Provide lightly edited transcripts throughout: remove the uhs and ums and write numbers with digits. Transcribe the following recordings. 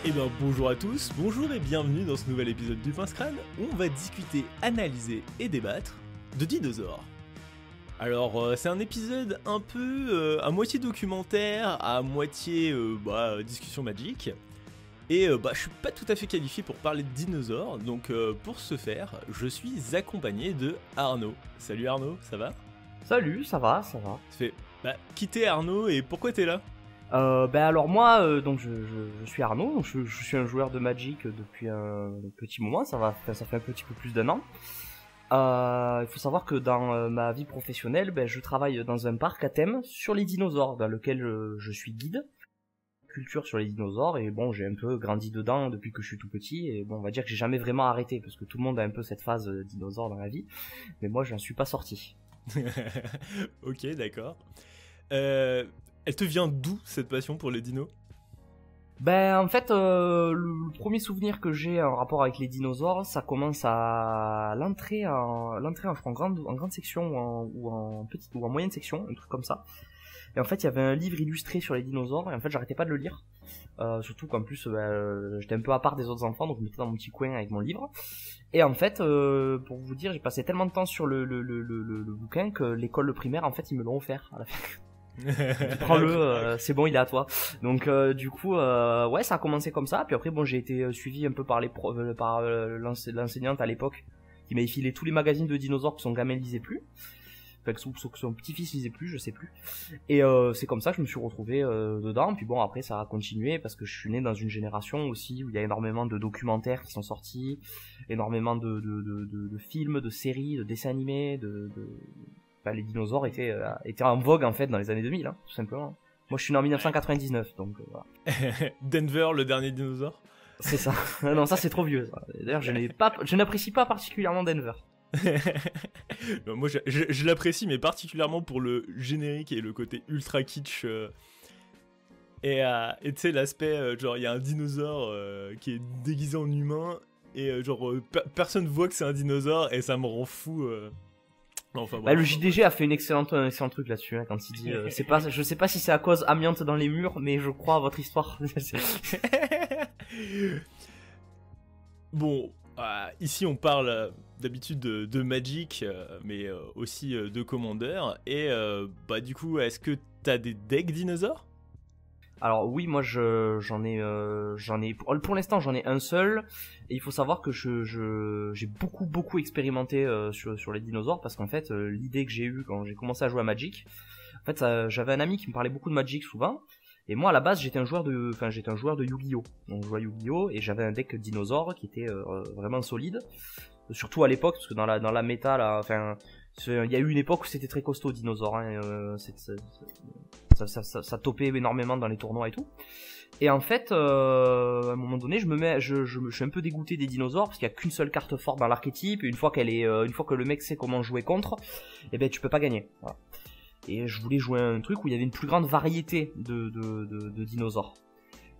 Eh bien bonjour à tous, bonjour et bienvenue dans ce nouvel épisode du Pince Crâne où on va discuter, analyser et débattre de dinosaures. Alors c'est un épisode un peu à moitié documentaire, à moitié discussion magique. Et je suis pas tout à fait qualifié pour parler de dinosaures, donc pour ce faire, je suis accompagné de Arnaud. Salut Arnaud, ça va ? Salut, ça va, ça va. Ça fait, qui t'es Arnaud et pourquoi t'es là ? Alors moi, donc je suis Arnaud, donc je suis un joueur de Magic depuis un petit moment, ça fait un petit peu plus d'un an. Il faut savoir que dans ma vie professionnelle, je travaille dans un parc à thème sur les dinosaures, dans lequel je suis guide. Culture sur les dinosaures, et bon, j'ai un peu grandi dedans depuis que je suis tout petit, et bon, on va dire que j'ai jamais vraiment arrêté, parce que tout le monde a un peu cette phase dinosaure dans la vie, mais moi j'en suis pas sorti. Ok, d'accord. Elle te vient d'où cette passion pour les dinos ? En fait, le premier souvenir que j'ai en rapport avec les dinosaures, ça commence à l'entrée je crois, en grande section ou en petite ou en moyenne section, un truc comme ça. Et en fait, il y avait un livre illustré sur les dinosaures, et en fait, j'arrêtais pas de le lire. Surtout qu'en plus, j'étais un peu à part des autres enfants, donc je me mettais dans mon petit coin avec mon livre. Et en fait, pour vous dire, j'ai passé tellement de temps sur le bouquin que l'école primaire, en fait, ils me l'ont offert à la fin. Prends-le, c'est bon, il est à toi. Donc du coup, ouais, ça a commencé comme ça. Puis après, bon, j'ai été suivi un peu par l'enseignante à l'époque, qui m'avait filé tous les magazines de dinosaures que son gamin lisait plus. Enfin, que son petit-fils lisait plus, je sais plus. Et c'est comme ça que je me suis retrouvé dedans. Puis bon, après, ça a continué parce que je suis né dans une génération aussi où il y a énormément de documentaires qui sont sortis, énormément de films, de séries, de dessins animés, les dinosaures étaient en vogue en fait dans les années 2000, hein, tout simplement. Moi, je suis né en 1999, donc voilà. Denver, le dernier dinosaure ? C'est ça. Non, ça c'est trop vieux. Ça. D'ailleurs, je n'apprécie pas particulièrement Denver. Non, moi, je l'apprécie, mais particulièrement pour le générique et le côté ultra kitsch. Et tu sais, l'aspect, genre, il y a un dinosaure qui est déguisé en humain, et personne voit que c'est un dinosaure, et ça me rend fou. Enfin, le JDG a fait un excellent truc là-dessus, hein, quand il dit je sais pas si c'est à cause amiante dans les murs, mais je crois à votre histoire. Bon, ici on parle d'habitude de Magic, mais aussi de Commander, et du coup, est-ce que t'as des decks dinosaures ? Alors oui, moi j'en ai pour l'instant j'en ai un seul, et il faut savoir que j'ai beaucoup expérimenté sur les dinosaures, parce qu'en fait l'idée que j'ai eue quand j'ai commencé à jouer à Magic, en fait j'avais un ami qui me parlait beaucoup de Magic souvent, et moi à la base j'étais un joueur de Yu-Gi-Oh. Donc je jouais à Yu-Gi-Oh et j'avais un deck dinosaure qui était vraiment solide, surtout à l'époque, parce que dans la méta là, enfin il y a eu une époque où c'était très costaud dinosaure, hein, ça topait énormément dans les tournois et tout. Et en fait, à un moment donné, je suis un peu dégoûté des dinosaures parce qu'il y a qu'une seule carte forte dans l'archétype, et une fois que le mec sait comment jouer contre, tu peux pas gagner. Voilà. Et je voulais jouer un truc où il y avait une plus grande variété de dinosaures.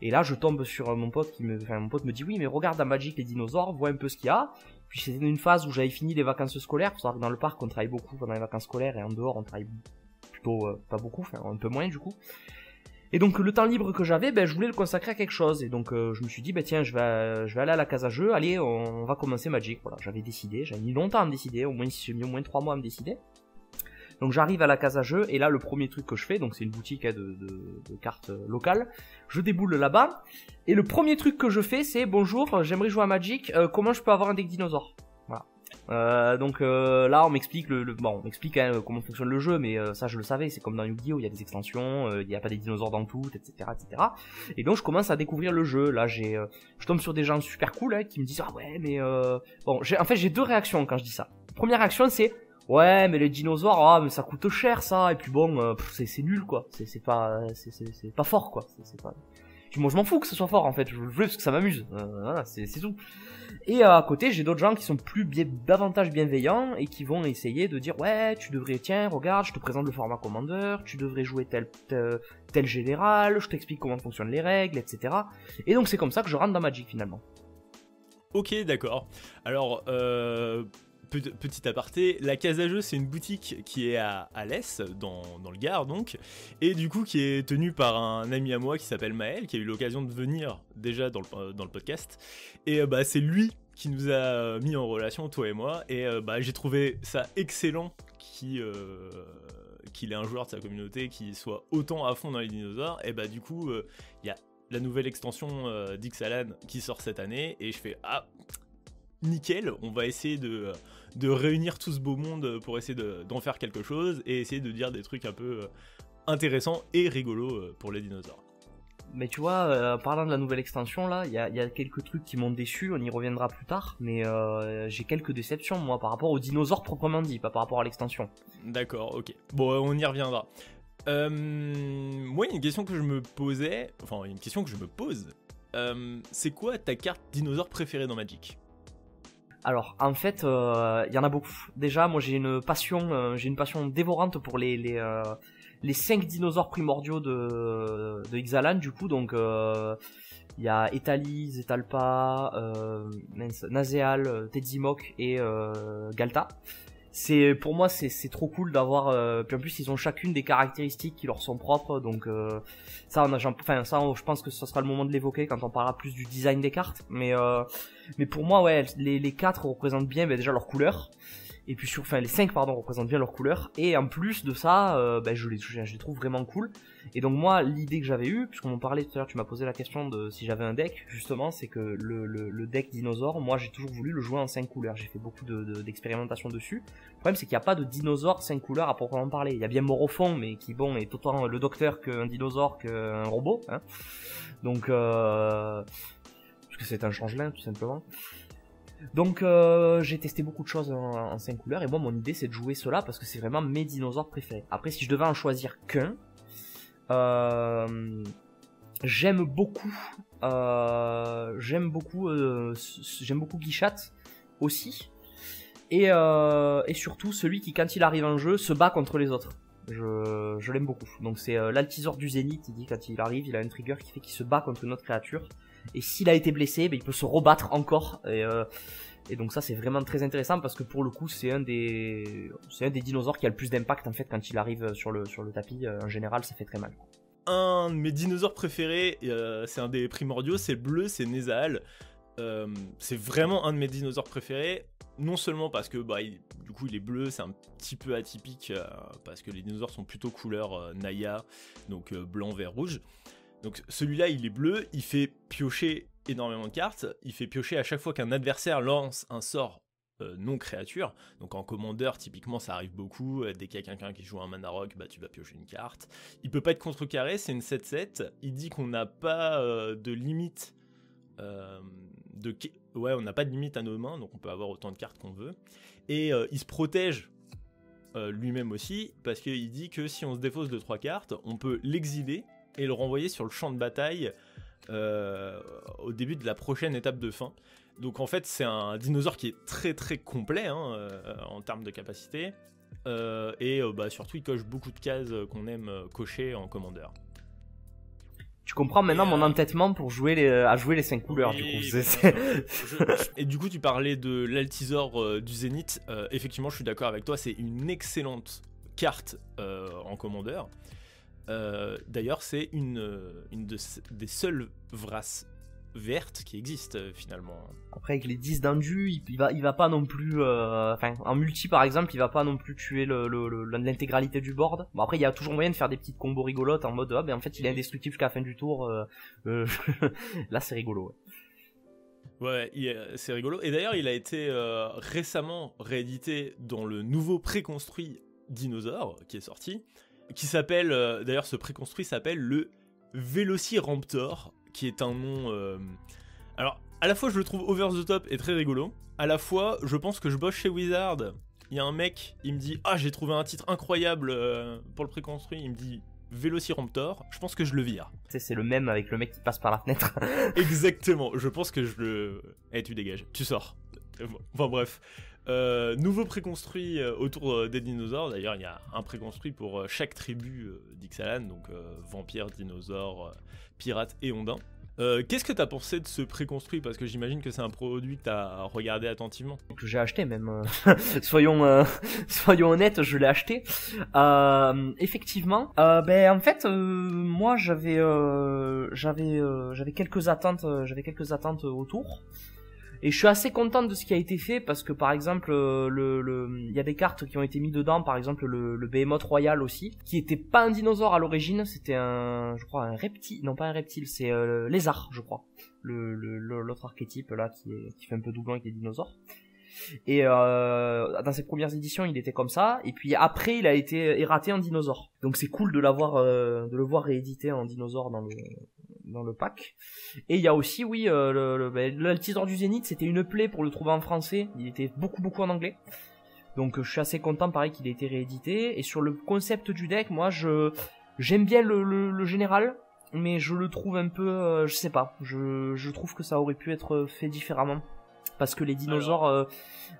Et là, je tombe sur mon pote mon pote me dit oui, mais regarde dans Magic les dinosaures, vois un peu ce qu'il y a. Puis c'était une phase où j'avais fini les vacances scolaires. Faut savoir que dans le parc, on travaille beaucoup pendant les vacances scolaires, et en dehors, on travaille plutôt pas beaucoup, enfin un peu moins du coup. Et donc le temps libre que j'avais, je voulais le consacrer à quelque chose. Et donc je me suis dit, tiens, je vais aller à la case à jeu. Allez, on va commencer Magic. Voilà, j'avais mis longtemps à me décider. J'ai mis au moins 3 mois à me décider. Donc j'arrive à la case à jeu, et là le premier truc que je fais, donc c'est une boutique de cartes locales, je déboule là-bas, et le premier truc que je fais c'est bonjour, j'aimerais jouer à Magic, comment je peux avoir un deck dinosaure ? Voilà. Donc là on m'explique on m'explique comment fonctionne le jeu, mais ça je le savais, c'est comme dans Yu-Gi-Oh, il y a des extensions, il n'y a pas des dinosaures dans tout, etc. Et donc je commence à découvrir le jeu. Là je tombe sur des gens super cool, hein, qui me disent ah ouais mais en fait j'ai deux réactions quand je dis ça. Première réaction c'est ouais mais les dinosaures, mais ça coûte cher ça, et puis bon c'est nul quoi, c'est pas fort quoi, c'est pas. Moi je m'en fous que ce soit fort en fait, je le veux parce que ça m'amuse, voilà, c'est tout. Et à côté j'ai d'autres gens qui sont davantage bienveillants et qui vont essayer de dire ouais tu devrais, tiens regarde je te présente le format Commander, tu devrais jouer tel général, je t'explique comment fonctionnent les règles, etc. Et donc c'est comme ça que je rentre dans Magic finalement. Ok, d'accord. Alors petit aparté, la Case à Jeux, c'est une boutique qui est à Alès, dans le Gard donc, et du coup qui est tenue par un ami à moi qui s'appelle Maël, qui a eu l'occasion de venir déjà dans le podcast, et c'est lui qui nous a mis en relation, toi et moi, et j'ai trouvé ça excellent qu'il ait un joueur de sa communauté qui soit autant à fond dans les dinosaures, et du coup, il y a la nouvelle extension d'Ixalan qui sort cette année, et je fais « Ah, nickel, on va essayer de réunir tout ce beau monde pour essayer d'en faire quelque chose, et essayer de dire des trucs un peu intéressants et rigolos pour les dinosaures. » Mais tu vois, parlant de la nouvelle extension, là, il y a quelques trucs qui m'ont déçu, on y reviendra plus tard, mais j'ai quelques déceptions, moi, par rapport aux dinosaures proprement dit, pas par rapport à l'extension. D'accord, ok. Bon, on y reviendra. Moi, il y a une question que je me posais, enfin, une question que je me pose, c'est quoi ta carte dinosaure préférée dans Magic ? Alors, en fait, il y en a beaucoup. Déjà, moi, j'ai une passion dévorante pour les 5 dinosaures primordiaux de Ixalan, du coup, donc il y a Etali, Zetalpa, Nazeal, Tedzimok et Galta. Pour moi, c'est trop cool d'avoir. Puis en plus, ils ont chacune des caractéristiques qui leur sont propres, donc ça, je pense que ce sera le moment de l'évoquer quand on parlera plus du design des cartes. Mais pour moi, ouais, les 4 représentent bien déjà leur couleur. Et puis les 5 pardon représentent bien leur couleur, et en plus de ça je les trouve vraiment cool. Et donc moi, l'idée que j'avais eue, puisqu'on m'en parlait tout à l'heure, tu m'as posé la question de si j'avais un deck, justement, c'est que le deck dinosaure, moi j'ai toujours voulu le jouer en 5 couleurs, j'ai fait beaucoup d'expérimentation dessus. Le problème, c'est qu'il n'y a pas de dinosaure 5 couleurs à proprement parler. Il y a bien Morophon, mais qui est autant le docteur qu'un dinosaure qu'un robot, hein. Donc parce que c'est un changelin tout simplement. Donc j'ai testé beaucoup de choses en 5 couleurs, et moi mon idée c'est de jouer cela parce que c'est vraiment mes dinosaures préférés. Après, si je devais en choisir qu'un, j'aime beaucoup Guichat aussi, et surtout celui qui, quand il arrive en jeu, se bat contre les autres. Je l'aime beaucoup. Donc c'est l'Altisor du Zénith. Il dit quand il arrive, il a un trigger qui fait qu'il se bat contre une autre créature, et s'il a été blessé, il peut se rebattre encore, et donc ça c'est vraiment très intéressant parce que pour le coup c'est un des dinosaures qui a le plus d'impact en fait quand il arrive sur le tapis. En général, ça fait très mal. Un de mes dinosaures préférés, c'est un des primordiaux, c'est bleu, c'est Nezaal. C'est vraiment un de mes dinosaures préférés, non seulement parce que du coup il est bleu, c'est un petit peu atypique parce que les dinosaures sont plutôt couleur Naya, donc blanc, vert, rouge. Donc celui-là il est bleu, il fait piocher énormément de cartes, il fait piocher à chaque fois qu'un adversaire lance un sort non créature. Donc en commandeur, typiquement ça arrive beaucoup, dès qu'il y a quelqu'un qui joue un mana rock, tu vas piocher une carte. Il peut pas être contrecarré, c'est une 7-7, il dit qu'on n'a pas de limite on n'a pas de limite à nos mains, donc on peut avoir autant de cartes qu'on veut. Et il se protège lui-même aussi, parce qu'il dit que si on se défausse de 3 cartes, on peut l'exiler et le renvoyer sur le champ de bataille au début de la prochaine étape de fin. Donc en fait c'est un dinosaure qui est très très complet en termes de capacité, et surtout il coche beaucoup de cases qu'on aime cocher en commandeur. Tu comprends maintenant mon entêtement pour jouer les 5 couleurs, oui, du coup. Et du coup, tu parlais de l'Altisor du Zénith. Effectivement, je suis d'accord avec toi, c'est une excellente carte en commandeur. D'ailleurs, c'est une des seules Vras vertes qui existent finalement. Après, avec les 10 d'endu, il va pas non plus, en multi par exemple, il va pas non plus tuer l'intégralité du board. Bon, après il y a toujours moyen de faire des petites combos rigolotes en mode en fait il est indestructible jusqu'à la fin du tour. Là c'est rigolo. Ouais, c'est rigolo. Et d'ailleurs il a été récemment réédité dans le nouveau préconstruit Dinosaure qui est sorti, qui s'appelle, d'ailleurs ce préconstruit s'appelle le Velociraptor, qui est un nom... Alors, à la fois je le trouve over the top et très rigolo, à la fois je pense que je bosse chez Wizard, il y a un mec, il me dit « Ah, j'ai trouvé un titre incroyable pour le préconstruit », il me dit « Velociraptor », je pense que je le vire. C'est le même avec le mec qui passe par la fenêtre. Exactement, je pense que je le... Eh, tu dégages, tu sors. Enfin bref, nouveau préconstruit autour des dinosaures. D'ailleurs il y a un préconstruit pour chaque tribu d'Ixalan, donc vampire, dinosaure, pirate et ondin. Qu'est-ce que t'as pensé de ce préconstruit? Parce que j'imagine que c'est un produit que t'as regardé attentivement. Que j'ai acheté même. Soyons honnêtes, je l'ai acheté. Effectivement. En fait, moi j'avais quelques attentes, autour. Et je suis assez content de ce qui a été fait parce que par exemple il y a des cartes qui ont été mis dedans, par exemple le Behemoth Royal aussi, qui était pas un dinosaure à l'origine, c'était je crois un reptile, non pas un reptile, c'est lézard je crois, l'autre archétype là qui fait un peu doublon avec les dinosaures. Et dans ses premières éditions il était comme ça, et puis après il a été erraté en dinosaure, donc c'est cool de le voir réédité en dinosaure dans le pack. Et il y a aussi l'Altisor du Zénith, c'était une plaie pour le trouver en français, il était beaucoup en anglais, donc je suis assez content pareil qu'il ait été réédité. Et sur le concept du deck, moi j'aime bien le général, mais je le trouve un peu je sais pas, je trouve que ça aurait pu être fait différemment, parce que les dinosaures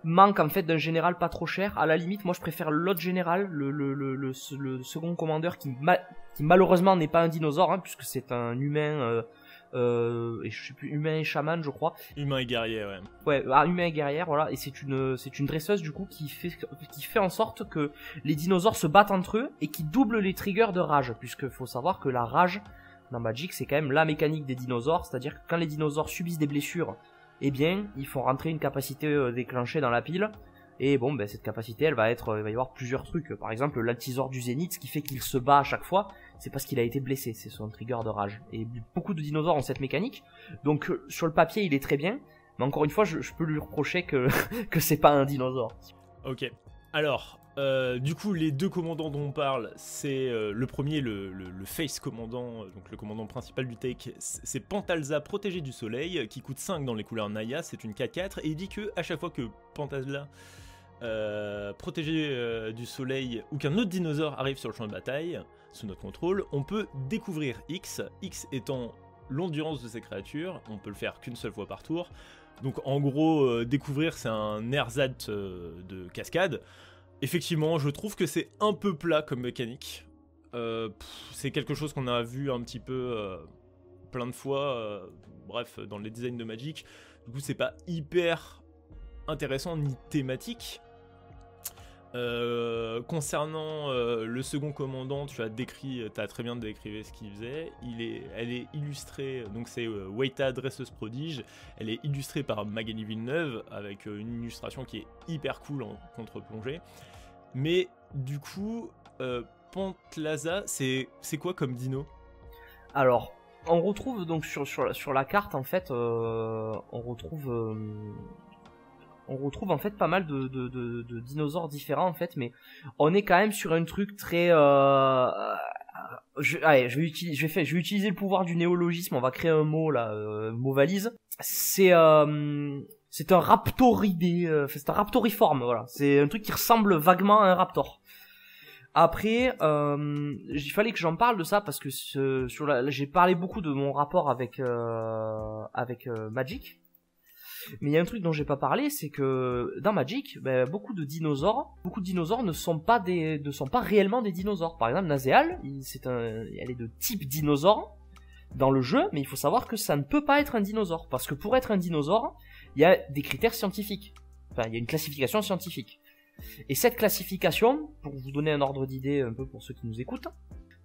manquent en fait d'un général pas trop cher. À la limite, moi je préfère l'autre général, le second commandeur qui malheureusement n'est pas un dinosaure, hein, puisque c'est un humain, et je sais plus, humain et chaman je crois. Humain et guerrier, ouais. Ouais, humain et guerrière, voilà. Et c'est une dresseuse du coup qui fait en sorte que les dinosaures se battent entre eux et qui double les triggers de rage, puisque faut savoir que la rage dans Magic c'est quand même la mécanique des dinosaures, c'est-à-dire que quand les dinosaures subissent des blessures, eh bien, ils font rentrer une capacité déclenchée dans la pile. Et bon, cette capacité, il va y avoir plusieurs trucs. Par exemple, l'Altisor du Zénith, ce qui fait qu'il se bat à chaque fois, c'est parce qu'il a été blessé. C'est son trigger de rage. Et beaucoup de dinosaures ont cette mécanique. Donc, sur le papier, il est très bien. Mais encore une fois, je peux lui reprocher que c'est pas un dinosaure. Ok. Alors, du coup, les deux commandants dont on parle, c'est le premier, le face commandant, donc le commandant principal du deck, c'est Pantalza protégé du soleil, qui coûte 5 dans les couleurs Naya, c'est une 4-4, et il dit que à chaque fois que Pantalza protégé du soleil ou qu'un autre dinosaure arrive sur le champ de bataille, sous notre contrôle, on peut découvrir X étant l'endurance de ces créatures, on peut le faire qu'une seule fois par tour. Donc en gros, découvrir c'est un ersatz de cascade. Effectivement, je trouve que c'est un peu plat comme mécanique. C'est quelque chose qu'on a vu un petit peu plein de fois, bref, dans les designs de Magic. Du coup, c'est pas hyper intéressant ni thématique. Concernant le second commandant, tu as très bien décrit ce qu'il faisait. Elle est illustrée, donc c'est Wayta Dresseuse Prodige. Elle est illustrée par Magali Villeneuve avec une illustration qui est hyper cool en contre-plongée. Mais du coup, Pantlaza, c'est quoi comme dino? Alors, on retrouve donc sur la carte en fait, on retrouve en fait pas mal de dinosaures différents en fait, mais on est quand même sur un truc très je vais utiliser le pouvoir du néologisme, on va créer un mot là, mot valise. C'est un raptoridé, c'est un raptoriforme, voilà. C'est un truc qui ressemble vaguement à un raptor. Après, il fallait que j'en parle de ça parce que j'ai parlé beaucoup de mon rapport avec Magic. Mais il y a un truc dont j'ai pas parlé, c'est que dans Magic, beaucoup de dinosaures ne sont pas réellement des dinosaures. Par exemple, Nazeal, elle est de type dinosaure dans le jeu, mais il faut savoir que ça ne peut pas être un dinosaure, parce que pour être un dinosaure, il y a des critères scientifiques. Enfin, il y a une classification scientifique. Et cette classification, pour vous donner un ordre d'idée un peu pour ceux qui nous écoutent,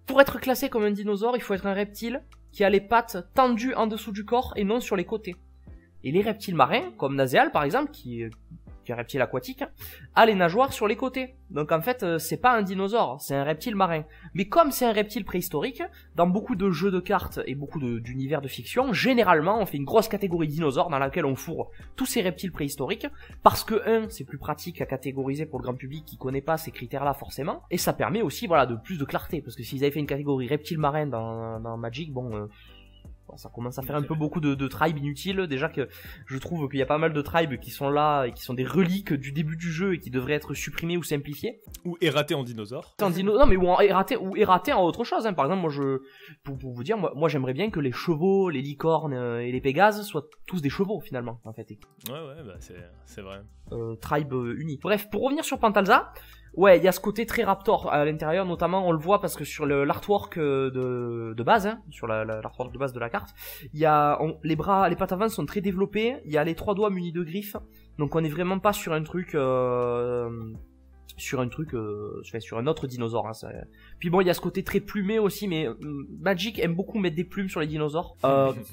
pour être classé comme un dinosaure, il faut être un reptile qui a les pattes tendues en dessous du corps et non sur les côtés. Et les reptiles marins, comme Nazeal par exemple, qui est un reptile aquatique, a les nageoires sur les côtés. Donc en fait, c'est pas un dinosaure, c'est un reptile marin. Mais comme c'est un reptile préhistorique, dans beaucoup de jeux de cartes et beaucoup d'univers de fiction, généralement on fait une grosse catégorie dinosaures dans laquelle on fourre tous ces reptiles préhistoriques, parce que c'est plus pratique à catégoriser pour le grand public qui connaît pas ces critères-là forcément, et ça permet aussi de plus de clarté, parce que s'ils avaient fait une catégorie reptile marin dans Magic, ça commence à faire un peu beaucoup de tribes inutiles. Déjà que je trouve qu'il y a pas mal de tribes qui sont là et qui sont des reliques du début du jeu et qui devraient être supprimées ou simplifiées. Ou erratés en dinosaure. Non mais erratés en autre chose. Hein. Par exemple, pour vous dire, moi j'aimerais bien que les chevaux, les licornes et les pégases soient tous des chevaux finalement en fait. Ouais, c'est vrai. Tribe unie. Bref, pour revenir sur Pantalza, Ouais, il y a ce côté très Raptor à l'intérieur, notamment on le voit parce que sur l'artwork de base, hein, sur l'artwork de base de la carte, il y a les pattes avant sont très développées, il y a les 3 doigts munis de griffes, donc on est vraiment pas sur un truc sur un autre dinosaure. Hein, puis bon, il y a ce côté très plumé aussi, mais Magic aime beaucoup mettre des plumes sur les dinosaures,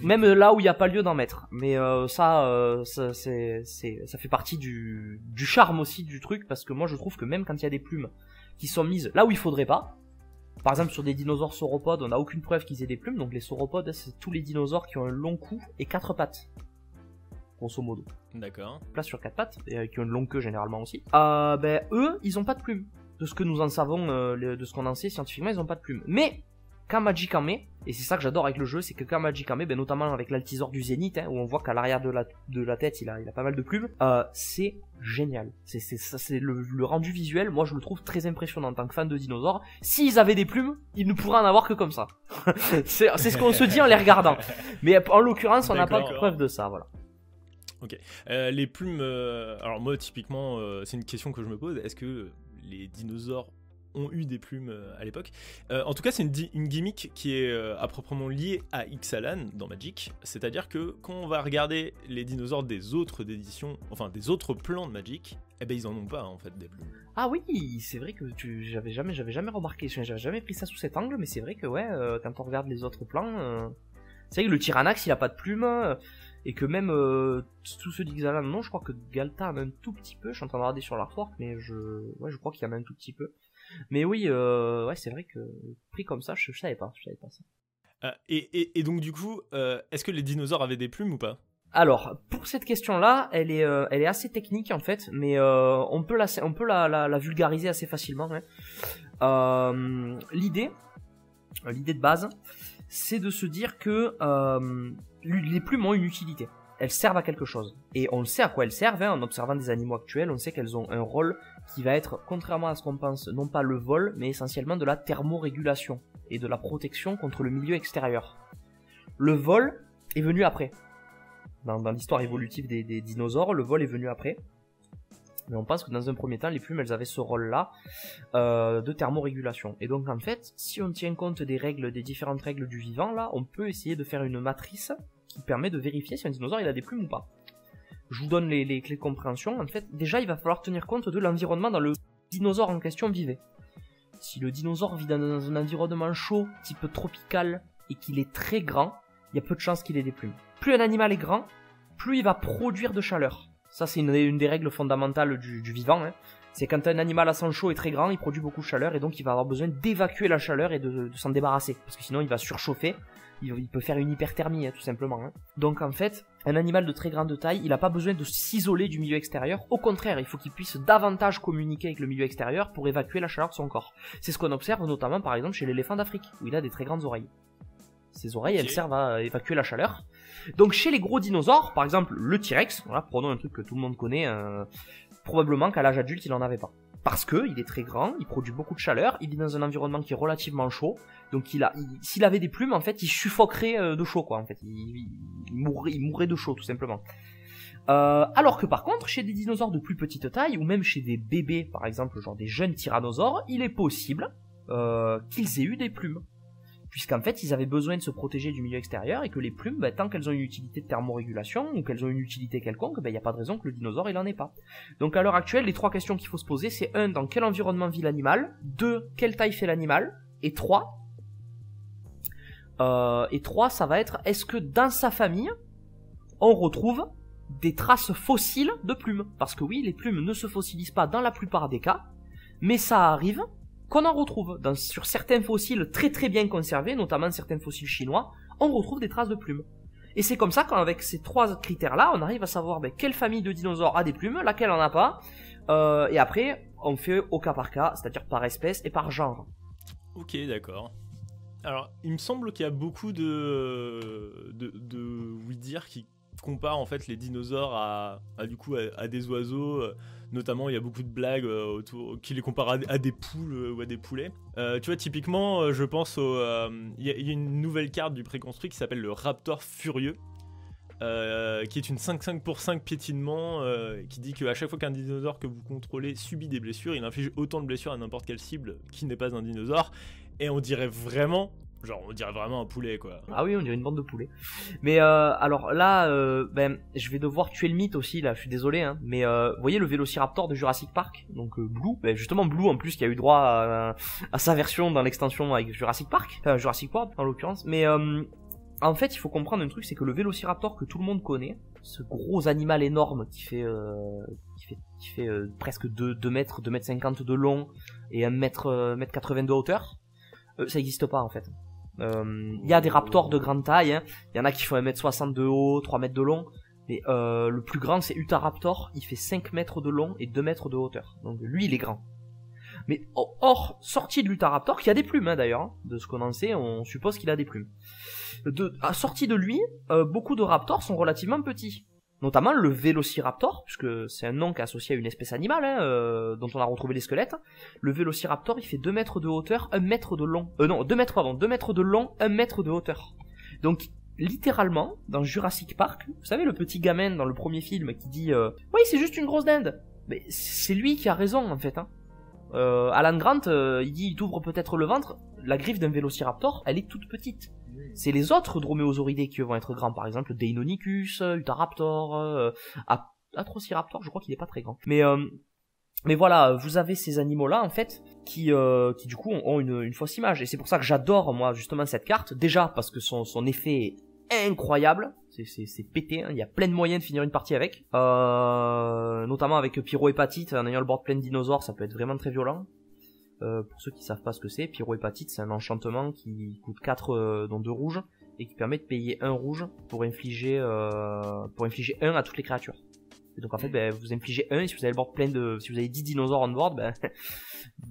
même là où il n'y a pas lieu d'en mettre. Mais ça fait partie du charme aussi du truc, parce que moi je trouve que même quand il y a des plumes qui sont mises là où il faudrait pas, par exemple sur des dinosaures sauropodes, on n'a aucune preuve qu'ils aient des plumes, donc les sauropodes c'est tous les dinosaures qui ont un long cou et 4 pattes. Grosso modo. D'accord. Place sur 4 pattes, et qui ont une longue queue généralement aussi. Eux, ils ont pas de plumes. De ce que nous en savons, de ce qu'on en sait scientifiquement, ils ont pas de plumes. Mais, quand Magic en met, et c'est ça que j'adore avec le jeu, c'est que quand Magic en met, notamment avec l'Altisor du Zénith, hein, où on voit qu'à l'arrière de la tête, il a pas mal de plumes, c'est génial. C'est le rendu visuel, moi je le trouve très impressionnant en tant que fan de dinosaures. S'ils avaient des plumes, ils ne pourraient en avoir que comme ça. c'est ce qu'on se dit en les regardant. Mais en l'occurrence, on n'a pas de preuve de ça, voilà. Ok. Les plumes. Alors, moi, typiquement, c'est une question que je me pose. Est-ce que les dinosaures ont eu des plumes à l'époque? En tout cas, c'est une gimmick qui est à proprement liée à Ixalan dans Magic. C'est-à-dire que quand on va regarder les dinosaures des autres éditions, enfin des autres plans de Magic, eh ben ils en ont pas en fait des plumes. Ah oui, c'est vrai que j'avais jamais remarqué, j'avais jamais pris ça sous cet angle, mais c'est vrai que ouais, quand on regarde les autres plans, c'est vrai que le Tyrannax il a pas de plumes. Et que même tous ceux d'Ixalan, non, je crois que Galta en a un tout petit peu. Je suis en train de regarder sur l'artwork, mais je crois qu'il y en a un tout petit peu. Mais oui, ouais, c'est vrai que pris comme ça, je savais pas ça. Et donc du coup, est-ce que les dinosaures avaient des plumes ou pas? Alors, pour cette question-là, elle est assez technique en fait, mais on peut la vulgariser assez facilement. Hein. L'idée de base, c'est de se dire que les plumes ont une utilité. Elles servent à quelque chose. Et on le sait à quoi elles servent, hein, en observant des animaux actuels, on sait qu'elles ont un rôle qui va être, contrairement à ce qu'on pense, non pas le vol, mais essentiellement de la thermorégulation et de la protection contre le milieu extérieur. Le vol est venu après. Dans l'histoire évolutive des dinosaures, le vol est venu après. Mais on pense que dans un premier temps, les plumes, elles avaient ce rôle-là de thermorégulation. Et donc en fait, si on tient compte des différentes règles du vivant, là, on peut essayer de faire une matrice qui permet de vérifier si un dinosaure il a des plumes ou pas. Je vous donne les clés de compréhension. En fait, déjà, il va falloir tenir compte de l'environnement dans le dinosaure en question vivait. Si le dinosaure vit dans un environnement chaud, type tropical, et qu'il est très grand, il y a peu de chances qu'il ait des plumes. Plus un animal est grand, plus il va produire de chaleur. Ça, c'est une des règles fondamentales du vivant. Hein. C'est quand un animal à sang chaud est très grand, il produit beaucoup de chaleur, et donc il va avoir besoin d'évacuer la chaleur et de s'en débarrasser. Parce que sinon, il va surchauffer, il peut faire une hyperthermie, hein, tout simplement. Hein. Donc en fait, un animal de très grande taille, il n'a pas besoin de s'isoler du milieu extérieur. Au contraire, il faut qu'il puisse davantage communiquer avec le milieu extérieur pour évacuer la chaleur de son corps. C'est ce qu'on observe notamment, par exemple, chez l'éléphant d'Afrique, où il a des très grandes oreilles. Ces oreilles, elles servent à évacuer la chaleur. Donc chez les gros dinosaures, par exemple le T-Rex, voilà, prenons un truc que tout le monde connaît, probablement qu'à l'âge adulte il en avait pas. Parce que il est très grand, il produit beaucoup de chaleur, il vit dans un environnement qui est relativement chaud, donc s'il avait des plumes, en fait, il suffoquerait de chaud, quoi. En fait, il mourrait de chaud, tout simplement. Alors que par contre, chez des dinosaures de plus petite taille, ou même chez des bébés, par exemple, genre des jeunes tyrannosaures, il est possible qu'ils aient eu des plumes. Puisqu'en fait, ils avaient besoin de se protéger du milieu extérieur et que les plumes, tant qu'elles ont une utilité de thermorégulation ou qu'elles ont une utilité quelconque, il n'y a pas de raison que le dinosaure il en ait pas. Donc à l'heure actuelle, les 3 questions qu'il faut se poser, c'est 1, dans quel environnement vit l'animal, 2, quelle taille fait l'animal, et 3, ça va être, est-ce que dans sa famille, on retrouve des traces fossiles de plumes? Parce que oui, les plumes ne se fossilisent pas dans la plupart des cas, mais ça arrive qu'on en retrouve. Sur certains fossiles très très bien conservés, notamment certains fossiles chinois, on retrouve des traces de plumes. Et c'est comme ça qu'avec ces 3 critères-là, on arrive à savoir quelle famille de dinosaures a des plumes, laquelle en a pas, et après, on fait au cas par cas, c'est-à-dire par espèce et par genre. Ok, d'accord. Alors, il me semble qu'il y a beaucoup de oui-dire qui comparent en fait les dinosaures à des oiseaux. Notamment, il y a beaucoup de blagues qui les comparent à des poules ou à des poulets. Tu vois, typiquement, je pense il y a une nouvelle carte du préconstruit qui s'appelle le Raptor Furieux. qui est une 5-5 pour 5 piétinement, qui dit qu'à chaque fois qu'un dinosaure que vous contrôlez subit des blessures, il inflige autant de blessures à n'importe quelle cible qui n'est pas un dinosaure. Et on dirait vraiment un poulet, quoi. Ah oui, on dirait une bande de poulets. Mais alors là, je vais devoir tuer le mythe aussi, là, je suis désolé, hein. Mais vous voyez le Vélociraptor de Jurassic Park, donc Blue, justement Blue en plus qui a eu droit à sa version dans l'extension avec Jurassic Park, enfin Jurassic World en l'occurrence. Mais en fait, il faut comprendre un truc, c'est que le Vélociraptor que tout le monde connaît, ce gros animal énorme qui fait presque 2 mètres, 2 mètres 50 de long et 1 mètre 80 de hauteur, ça n'existe pas en fait. Il y a des raptors de grande taille, hein. Il y en a qui font 1m60 de haut, 3 mètres de long, mais le plus grand c'est Utahraptor, il fait 5 mètres de long et 2 mètres de hauteur, donc lui il est grand. Mais hors sortie de l'Utahraptor, qui a des plumes hein, d'ailleurs, hein. De ce qu'on en sait, on suppose qu'il a des plumes. Sortie de lui, beaucoup de raptors sont relativement petits. Notamment le Vélociraptor, puisque c'est un nom qui est associé à une espèce animale, hein, dont on a retrouvé les squelettes. Le Vélociraptor, il fait 2 mètres de hauteur, 1 mètre de long. 2 mètres de long, 1 mètre de hauteur. Donc, littéralement, dans Jurassic Park, vous savez le petit gamin dans le premier film qui dit oui, c'est juste une grosse dinde. Mais c'est lui qui a raison, en fait, hein. Alan Grant, il dit, il t'ouvre peut-être le ventre, la griffe d'un Vélociraptor, elle est toute petite. C'est les autres droméosauridés qui vont être grands, par exemple Deinonychus, Utahraptor, Atrociraptor, je crois qu'il est pas très grand. Mais voilà, vous avez ces animaux-là en fait qui du coup ont une fausse image, et c'est pour ça que j'adore moi justement cette carte, déjà parce que son effet est incroyable, c'est pété, hein. Il y a plein de moyens de finir une partie avec, notamment avec pyrohépatite, en ayant le board plein de dinosaures, ça peut être vraiment très violent. Pour ceux qui savent pas ce que c'est, pyrohépatite, c'est un enchantement qui coûte 4 dont 2 rouges et qui permet de payer 1 rouge pour infliger 1 à toutes les créatures. Et donc en fait, vous infligez 1 et si vous avez le board plein si vous avez 10 dinosaures on board,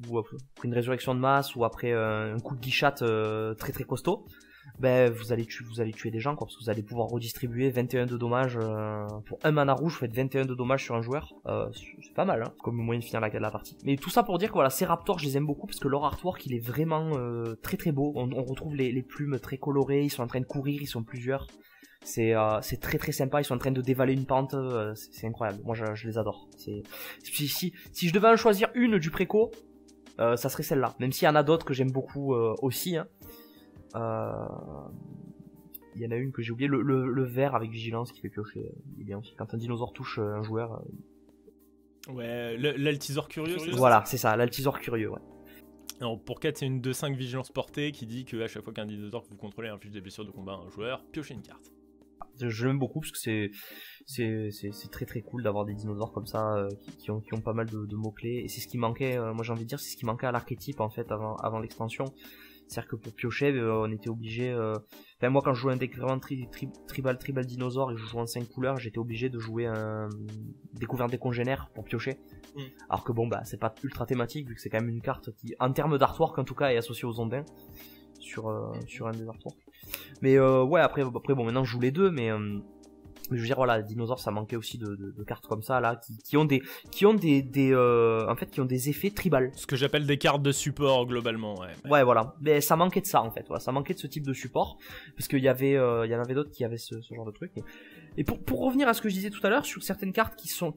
vous après une résurrection de masse ou après un coup de guichette très très costaud, vous allez tuer des gens, quoi, parce que vous allez pouvoir redistribuer 21 de dommages pour 1 mana rouge, vous faites 21 de dommages sur un joueur, c'est pas mal, hein, comme moyen de finir la partie. Mais tout ça pour dire que voilà, ces raptors je les aime beaucoup parce que leur artwork il est vraiment très très beau, on retrouve les plumes très colorées, ils sont en train de courir, ils sont plusieurs, c'est très très sympa, ils sont en train de dévaler une pente, c'est incroyable, moi je les adore. Si je devais en choisir une du préco, ça serait celle-là, même s'il y en a d'autres que j'aime beaucoup aussi, hein. Il y en a une que j'ai oublié, le vert avec vigilance qui fait piocher, il est bien aussi. Quand un dinosaure touche un joueur. Ouais, l'altisor curieux, c'est ça ? Voilà, c'est ça, l'altisor curieux, ouais. Alors pour 4, c'est une 2-5 vigilance portée qui dit qu'à chaque fois qu'un dinosaure que vous contrôlez inflige des blessures de combat à un joueur, piochez une carte. Je l'aime beaucoup parce que c'est très très cool d'avoir des dinosaures comme ça qui ont pas mal de mots-clés. Et c'est ce qui manquait, moi j'ai envie de dire, c'est ce qui manquait à l'archétype en fait avant l'extension. C'est-à-dire que pour piocher, on était obligé... Enfin, moi, quand je jouais un deck vraiment tribal dinosaure et je jouais en 5 couleurs, j'étais obligé de jouer un découverte des congénères pour piocher. Alors que bon, c'est pas ultra thématique, vu que c'est quand même une carte qui, en termes d'artwork en tout cas, est associée aux ondins sur un des artworks. Mais ouais, après bon, maintenant je joue les deux, mais je veux dire, voilà, les dinosaures, ça manquait aussi de cartes comme ça, là, qui ont des effets tribal. Ce que j'appelle des cartes de support, globalement, ouais. Ouais, voilà. Mais ça manquait de ça, en fait. Voilà. Ça manquait de ce type de support. Parce qu'il y en avait d'autres qui avaient ce genre de truc. Et pour revenir à ce que je disais tout à l'heure, sur certaines cartes qui sont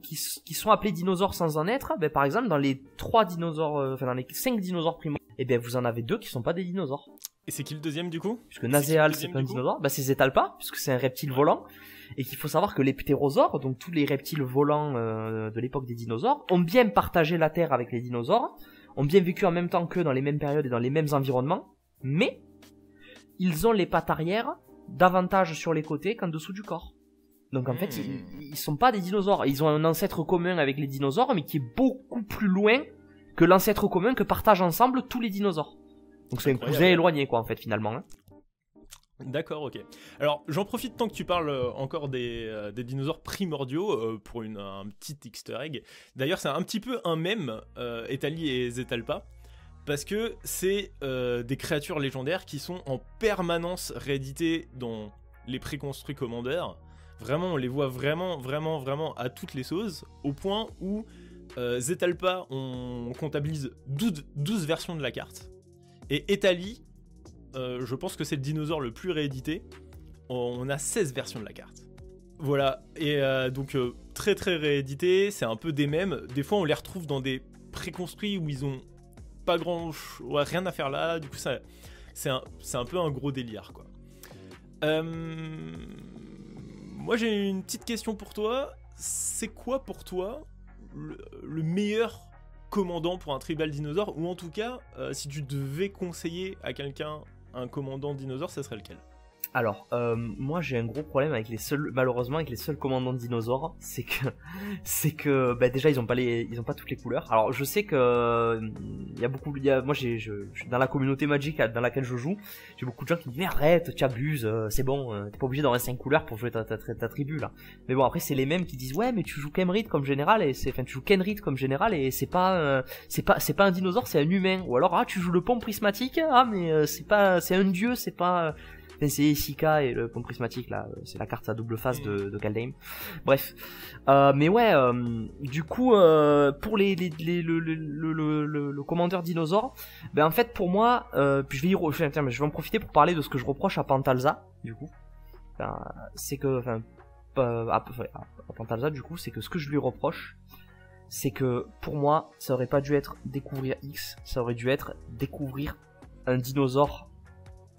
appelées dinosaures sans en être, par exemple, dans les 3 dinosaures, dans les 5 dinosaures primordiaux, vous en avez 2 qui sont pas des dinosaures. Et c'est qui le deuxième, du coup ? Puisque Naséal, c'est pas un dinosaure. C'est Zetalpa, puisque c'est un reptile volant. Et qu'il faut savoir que les ptérosaures, donc tous les reptiles volants de l'époque des dinosaures, ont bien partagé la Terre avec les dinosaures, ont bien vécu en même temps qu'eux dans les mêmes périodes et dans les mêmes environnements, mais ils ont les pattes arrière davantage sur les côtés qu'en dessous du corps. Donc en fait, ils sont pas des dinosaures. Ils ont un ancêtre commun avec les dinosaures, mais qui est beaucoup plus loin que l'ancêtre commun que partagent ensemble tous les dinosaures. Donc c'est un cousin éloigné, quoi, en fait, finalement, hein. D'accord, ok. Alors, j'en profite tant que tu parles encore des dinosaures primordiaux pour un petit easter egg. D'ailleurs, c'est un petit peu un mème, Etalie et Zetalpa, parce que c'est des créatures légendaires qui sont en permanence rééditées dans les préconstruits Commander. Vraiment, on les voit vraiment à toutes les sauces, au point où Zetalpa, on comptabilise 12 versions de la carte, et Etalie, je pense que c'est le dinosaure le plus réédité. On a 16 versions de la carte. Voilà, et donc très très réédité, c'est un peu des mêmes. Des fois on les retrouve dans des préconstruits où ils ont pas rien à faire là, du coup c'est un peu un gros délire quoi. Moi j'ai une petite question pour toi, c'est quoi pour toi le meilleur commandant pour un tribal dinosaure, ou en tout cas si tu devais conseiller à quelqu'un un commandant dinosaure, ça serait lequel? Alors, moi j'ai un gros problème avec malheureusement avec les seuls commandants de dinosaures, c'est que bah, déjà ils ont pas toutes les couleurs. Alors je sais que moi je suis dans la communauté Magic dans laquelle je joue, j'ai beaucoup de gens qui me disent mais arrête, tu abuses, c'est bon, t'es pas obligé d'avoir 5 couleurs pour jouer ta tribu là. Mais bon après c'est les mêmes qui disent ouais mais tu joues Kenrith comme général et tu joues Kenrith comme général et c'est pas un dinosaure, c'est un humain. Ou alors tu joues le pont prismatique, mais c'est un dieu, c'est pas c'est Issika et le pont prismatique là, c'est la carte à double face de Kaldheim. Bref, mais ouais, du coup pour le commandeur dinosaure, ben en fait pour moi, puis je vais en profiter pour parler de ce que je reproche à Pantalza du coup. C'est que à Pantalza du coup, c'est que ce que je lui reproche, c'est que pour moi ça aurait pas dû être découvrir X, ça aurait dû être découvrir un dinosaure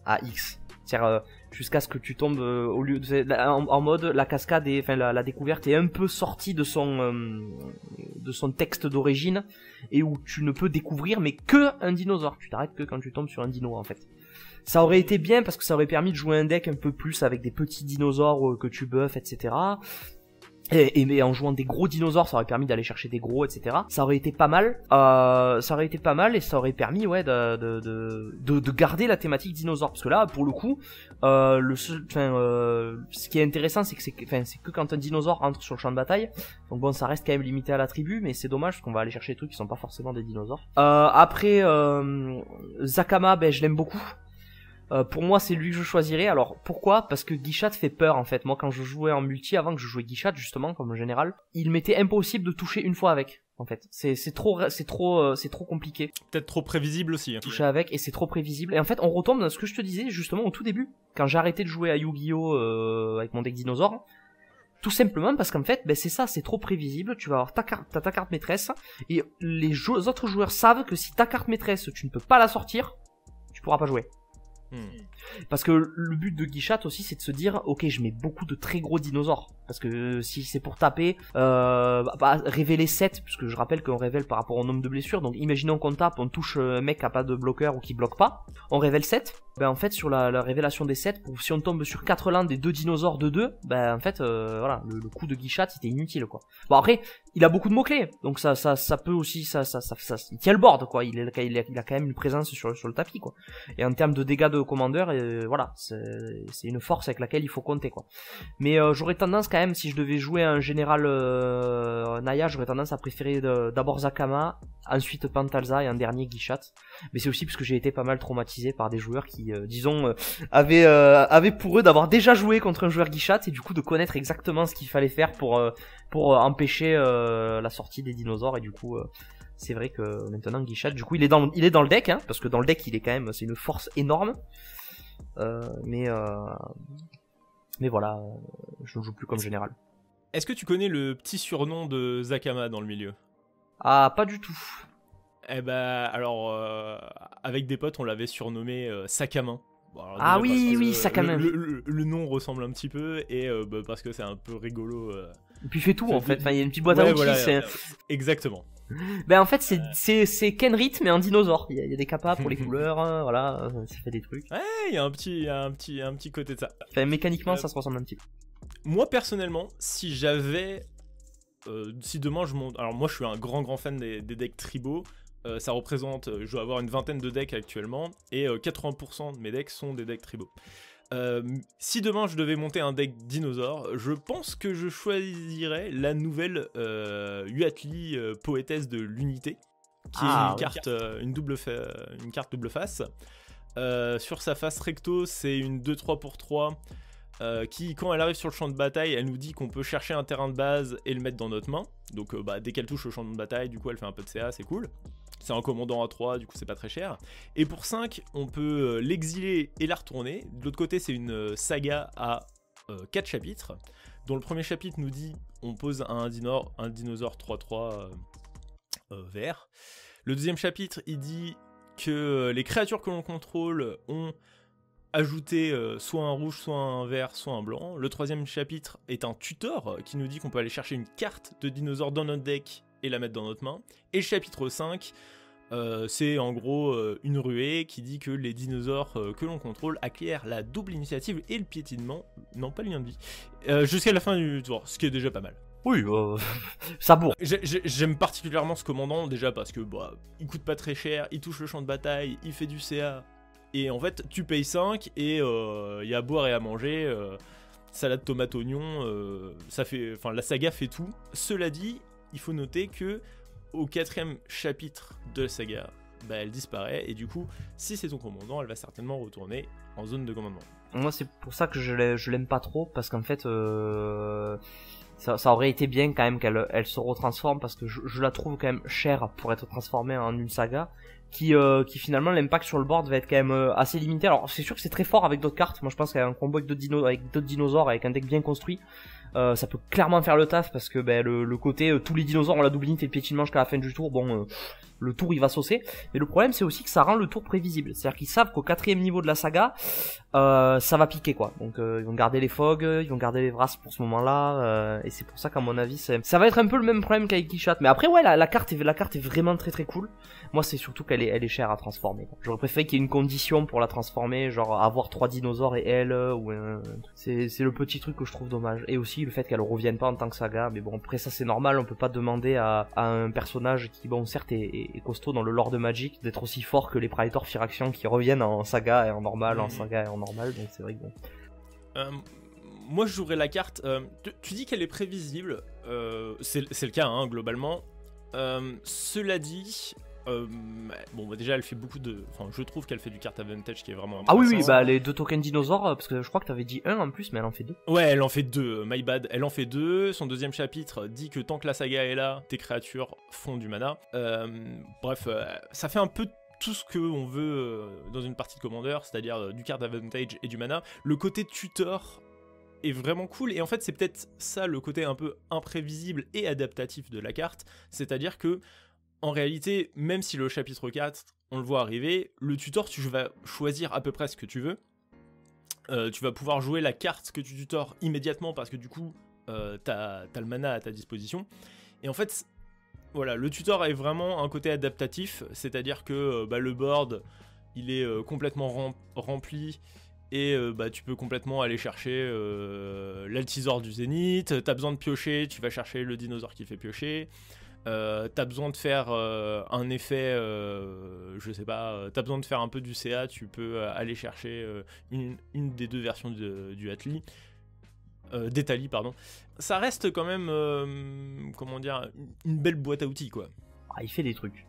à X. C'est-à-dire jusqu'à ce que tu tombes au lieu en mode la cascade la découverte est un peu sortie de son texte d'origine et où tu ne peux découvrir mais que un dinosaure. Tu t'arrêtes que quand tu tombes sur un dino en fait. Ça aurait été bien parce que ça aurait permis de jouer un deck un peu plus avec des petits dinosaures que tu buffes, etc. Mais en jouant des gros dinosaures, ça aurait permis d'aller chercher des gros, etc. Ça aurait été pas mal. Et ça aurait permis, ouais, de garder la thématique dinosaure. Parce que là, pour le coup, ce qui est intéressant, c'est que quand un dinosaure entre sur le champ de bataille. Donc bon, ça reste quand même limité à la tribu, mais c'est dommage parce qu'on va aller chercher des trucs qui sont pas forcément des dinosaures. Après, Zakama, ben je l'aime beaucoup. Pour moi c'est lui que je choisirais. Alors pourquoi? Parce que Guichat fait peur en fait. Moi quand je jouais en multi, avant que je jouais Guichat justement comme général, il m'était impossible de toucher une fois avec. En fait, c'est trop compliqué. Peut-être trop prévisible aussi. Hein. Toucher avec et c'est trop prévisible. Et en fait on retombe dans ce que je te disais justement au tout début, quand j'ai arrêté de jouer à Yu-Gi-Oh avec mon deck dinosaure. Tout simplement parce qu'en fait, ben c'est ça, c'est trop prévisible. Tu vas avoir ta carte maîtresse et les autres joueurs savent que si ta carte maîtresse tu ne peux pas la sortir, tu pourras pas jouer. Parce que le but de Guichat aussi c'est de se dire ok je mets beaucoup de très gros dinosaures parce que si c'est pour taper révéler 7 puisque je rappelle qu'on révèle par rapport au nombre de blessures, donc imaginons qu'on tape, on touche un mec qui a pas de bloqueur ou qui bloque pas, on révèle 7, ben en fait sur la révélation des 7, si on tombe sur 4 landes et 2 dinosaures de 2, ben en fait voilà le coup de Guichat c'était inutile quoi. Bon après il a beaucoup de mots clés donc ça peut aussi ça il tient le board quoi, il a quand même une présence sur le tapis quoi, et en termes de dégâts de commandeur voilà c'est une force avec laquelle il faut compter quoi. Mais j'aurais tendance quand même, si je devais jouer un général Naya, j'aurais tendance à préférer d'abord Zakama, ensuite Pantalza et en dernier Guichat. Mais c'est aussi parce que j'ai été pas mal traumatisé par des joueurs qui disons avaient pour eux d'avoir déjà joué contre un joueur Guichat et du coup de connaître exactement ce qu'il fallait faire pour empêcher la sortie des dinosaures. Et du coup c'est vrai que maintenant Guichat, du coup il est dans le deck hein, parce que dans le deck il est quand même, c'est une force énorme. Mais voilà, je ne joue plus comme général. Est-ce que tu connais le petit surnom de Zakama dans le milieu? Ah, pas du tout. Eh ben, alors, avec des potes, on l'avait surnommé Sac-à-main. Bon, ah oui, Sac-à-main. Le nom ressemble un petit peu, et parce que c'est un peu rigolo. Et puis il fait tout en fait, il y a une petite boîte à outils. Voilà, exactement. Ben en fait c'est Kenrith mais en dinosaure. Il y a des capas pour les couleurs, voilà, ça fait des trucs. Ouais, il y a un petit côté de ça. Enfin, mécaniquement ça se ressemble un petit peu. Moi personnellement, si demain je monte, alors moi je suis un grand fan des decks tribaux. Ça représente, je dois avoir une vingtaine de decks actuellement et 80% de mes decks sont des decks tribaux. Si demain je devais monter un deck dinosaure, je pense que je choisirais la nouvelle Huatli poétesse de l'unité, qui est une carte double face. Sur sa face recto, c'est une 2-3 pour 3 qui, quand elle arrive sur le champ de bataille, elle nous dit qu'on peut chercher un terrain de base et le mettre dans notre main. Donc dès qu'elle touche au champ de bataille, du coup elle fait un peu de CA, c'est cool. C'est un commandant à 3, du coup c'est pas très cher. Et pour 5, on peut l'exiler et la retourner. De l'autre côté, c'est une saga à 4 chapitres. dont le premier chapitre nous dit on pose un dinosaure 3-3 vert. Le deuxième chapitre, il dit que les créatures que l'on contrôle ont ajouté soit un rouge, soit un vert, soit un blanc. Le troisième chapitre est un tutor qui nous dit qu'on peut aller chercher une carte de dinosaure dans notre deck et la mettre dans notre main. Et le chapitre 5, c'est en gros une ruée qui dit que les dinosaures que l'on contrôle acquièrent la double initiative et le piétinement, non pas le lien de vie, jusqu'à la fin du tour, ce qui est déjà pas mal. Oui, ça bourre. J'aime particulièrement ce commandant, déjà parce que il coûte pas très cher, il touche le champ de bataille, il fait du CA, et en fait tu payes 5 et il y a à boire et à manger, salade tomate oignon, la saga fait tout. Cela dit, il faut noter que au 4e chapitre de la saga, elle disparaît, et du coup, si c'est ton commandant, elle va certainement retourner en zone de commandement. Moi, c'est pour ça que je l'aime pas trop, parce qu'en fait, ça aurait été bien quand même qu'elle se retransforme, parce que je la trouve quand même chère pour être transformée en une saga, qui finalement, l'impact sur le board va être quand même assez limité. Alors, c'est sûr que c'est très fort avec d'autres cartes. Moi, je pense qu'un combo avec d'autres dinosaures, avec un deck bien construit, ça peut clairement faire le taf, parce que le côté tous les dinosaures ont la double init et le piétinement jusqu'à la fin du tour, le tour il va saucer. Mais le problème c'est aussi que ça rend le tour prévisible, c'est à dire qu'ils savent qu'au 4e niveau de la saga ça va piquer quoi, donc ils vont garder les Fog, ils vont garder les Vras pour ce moment là, et c'est pour ça qu'à mon avis ça va être un peu le même problème qu'avec Kishat. Mais après ouais, la carte est vraiment très très cool. Moi c'est surtout qu'elle est chère à transformer quoi. J'aurais préféré qu'il y ait une condition pour la transformer, genre avoir 3 dinosaures et elle, c'est le petit truc que je trouve dommage. Et aussi le fait qu'elle revienne pas en tant que saga, mais bon après ça c'est normal, on peut pas demander à un personnage qui bon certes est costaud dans le lore de Magic d'être aussi fort que les Praetor Firaxian qui reviennent en saga et en normal, en saga et en normal, donc c'est vrai que bon. Moi je jouerais la carte, tu dis qu'elle est prévisible, c'est le cas globalement, cela dit... déjà elle fait je trouve qu'elle fait du card advantage qui est vraiment intéressant. Ah oui, les 2 tokens dinosaures, parce que je crois que t'avais dit 1 en plus, mais elle en fait 2. Ouais, elle en fait 2, my bad, elle en fait 2. Son deuxième chapitre dit que tant que la saga est là, tes créatures font du mana. Ça fait un peu tout ce qu'on veut dans une partie de Commander, c'est-à-dire du card advantage et du mana. Le côté tutor est vraiment cool, et en fait c'est peut-être ça le côté un peu imprévisible et adaptatif de la carte, c'est-à-dire que en réalité, même si le chapitre 4, on le voit arriver, le tutor, tu vas choisir à peu près ce que tu veux. Tu vas pouvoir jouer la carte que tu tutors immédiatement, parce que du coup, t'as le mana à ta disposition. Et en fait, voilà, le tutor est vraiment un côté adaptatif, c'est-à-dire que le board, il est complètement rempli, et tu peux complètement aller chercher l'altisor du Zénith. T'as besoin de piocher, tu vas chercher le dinosaure qui fait piocher. T'as besoin de faire un effet, je sais pas, t'as besoin de faire un peu du CA, tu peux aller chercher une des 2 versions du Atli, d'Etali, pardon. Ça reste quand même, une belle boîte à outils, quoi. Ah, il fait des trucs.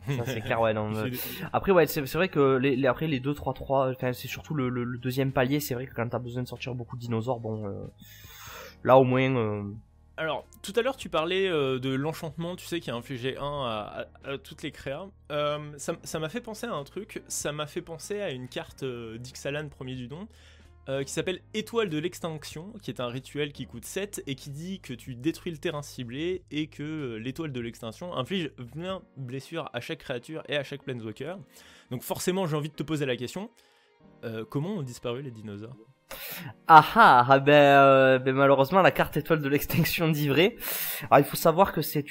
Ça c'est clair, ouais, non. Après, ouais, c'est vrai que les 2-3-3, enfin, c'est surtout le deuxième palier, c'est vrai que quand t'as besoin de sortir beaucoup de dinosaures, là au moins... Alors, tout à l'heure, tu parlais de l'enchantement, tu sais, qui a infligé 1 à toutes les créas. Ça m'a fait penser à un truc, ça m'a fait penser à une carte d'Ixalan, premier du nom, qui s'appelle Étoile de l'extinction, qui est un rituel qui coûte 7, et qui dit que tu détruis le terrain ciblé, et que l'étoile de l'extinction inflige 20 blessures à chaque créature et à chaque planeswalker. Donc forcément, j'ai envie de te poser la question, comment ont disparu les dinosaures ? Malheureusement la carte étoile de l'extinction d'Ivray. Alors il faut savoir que c'est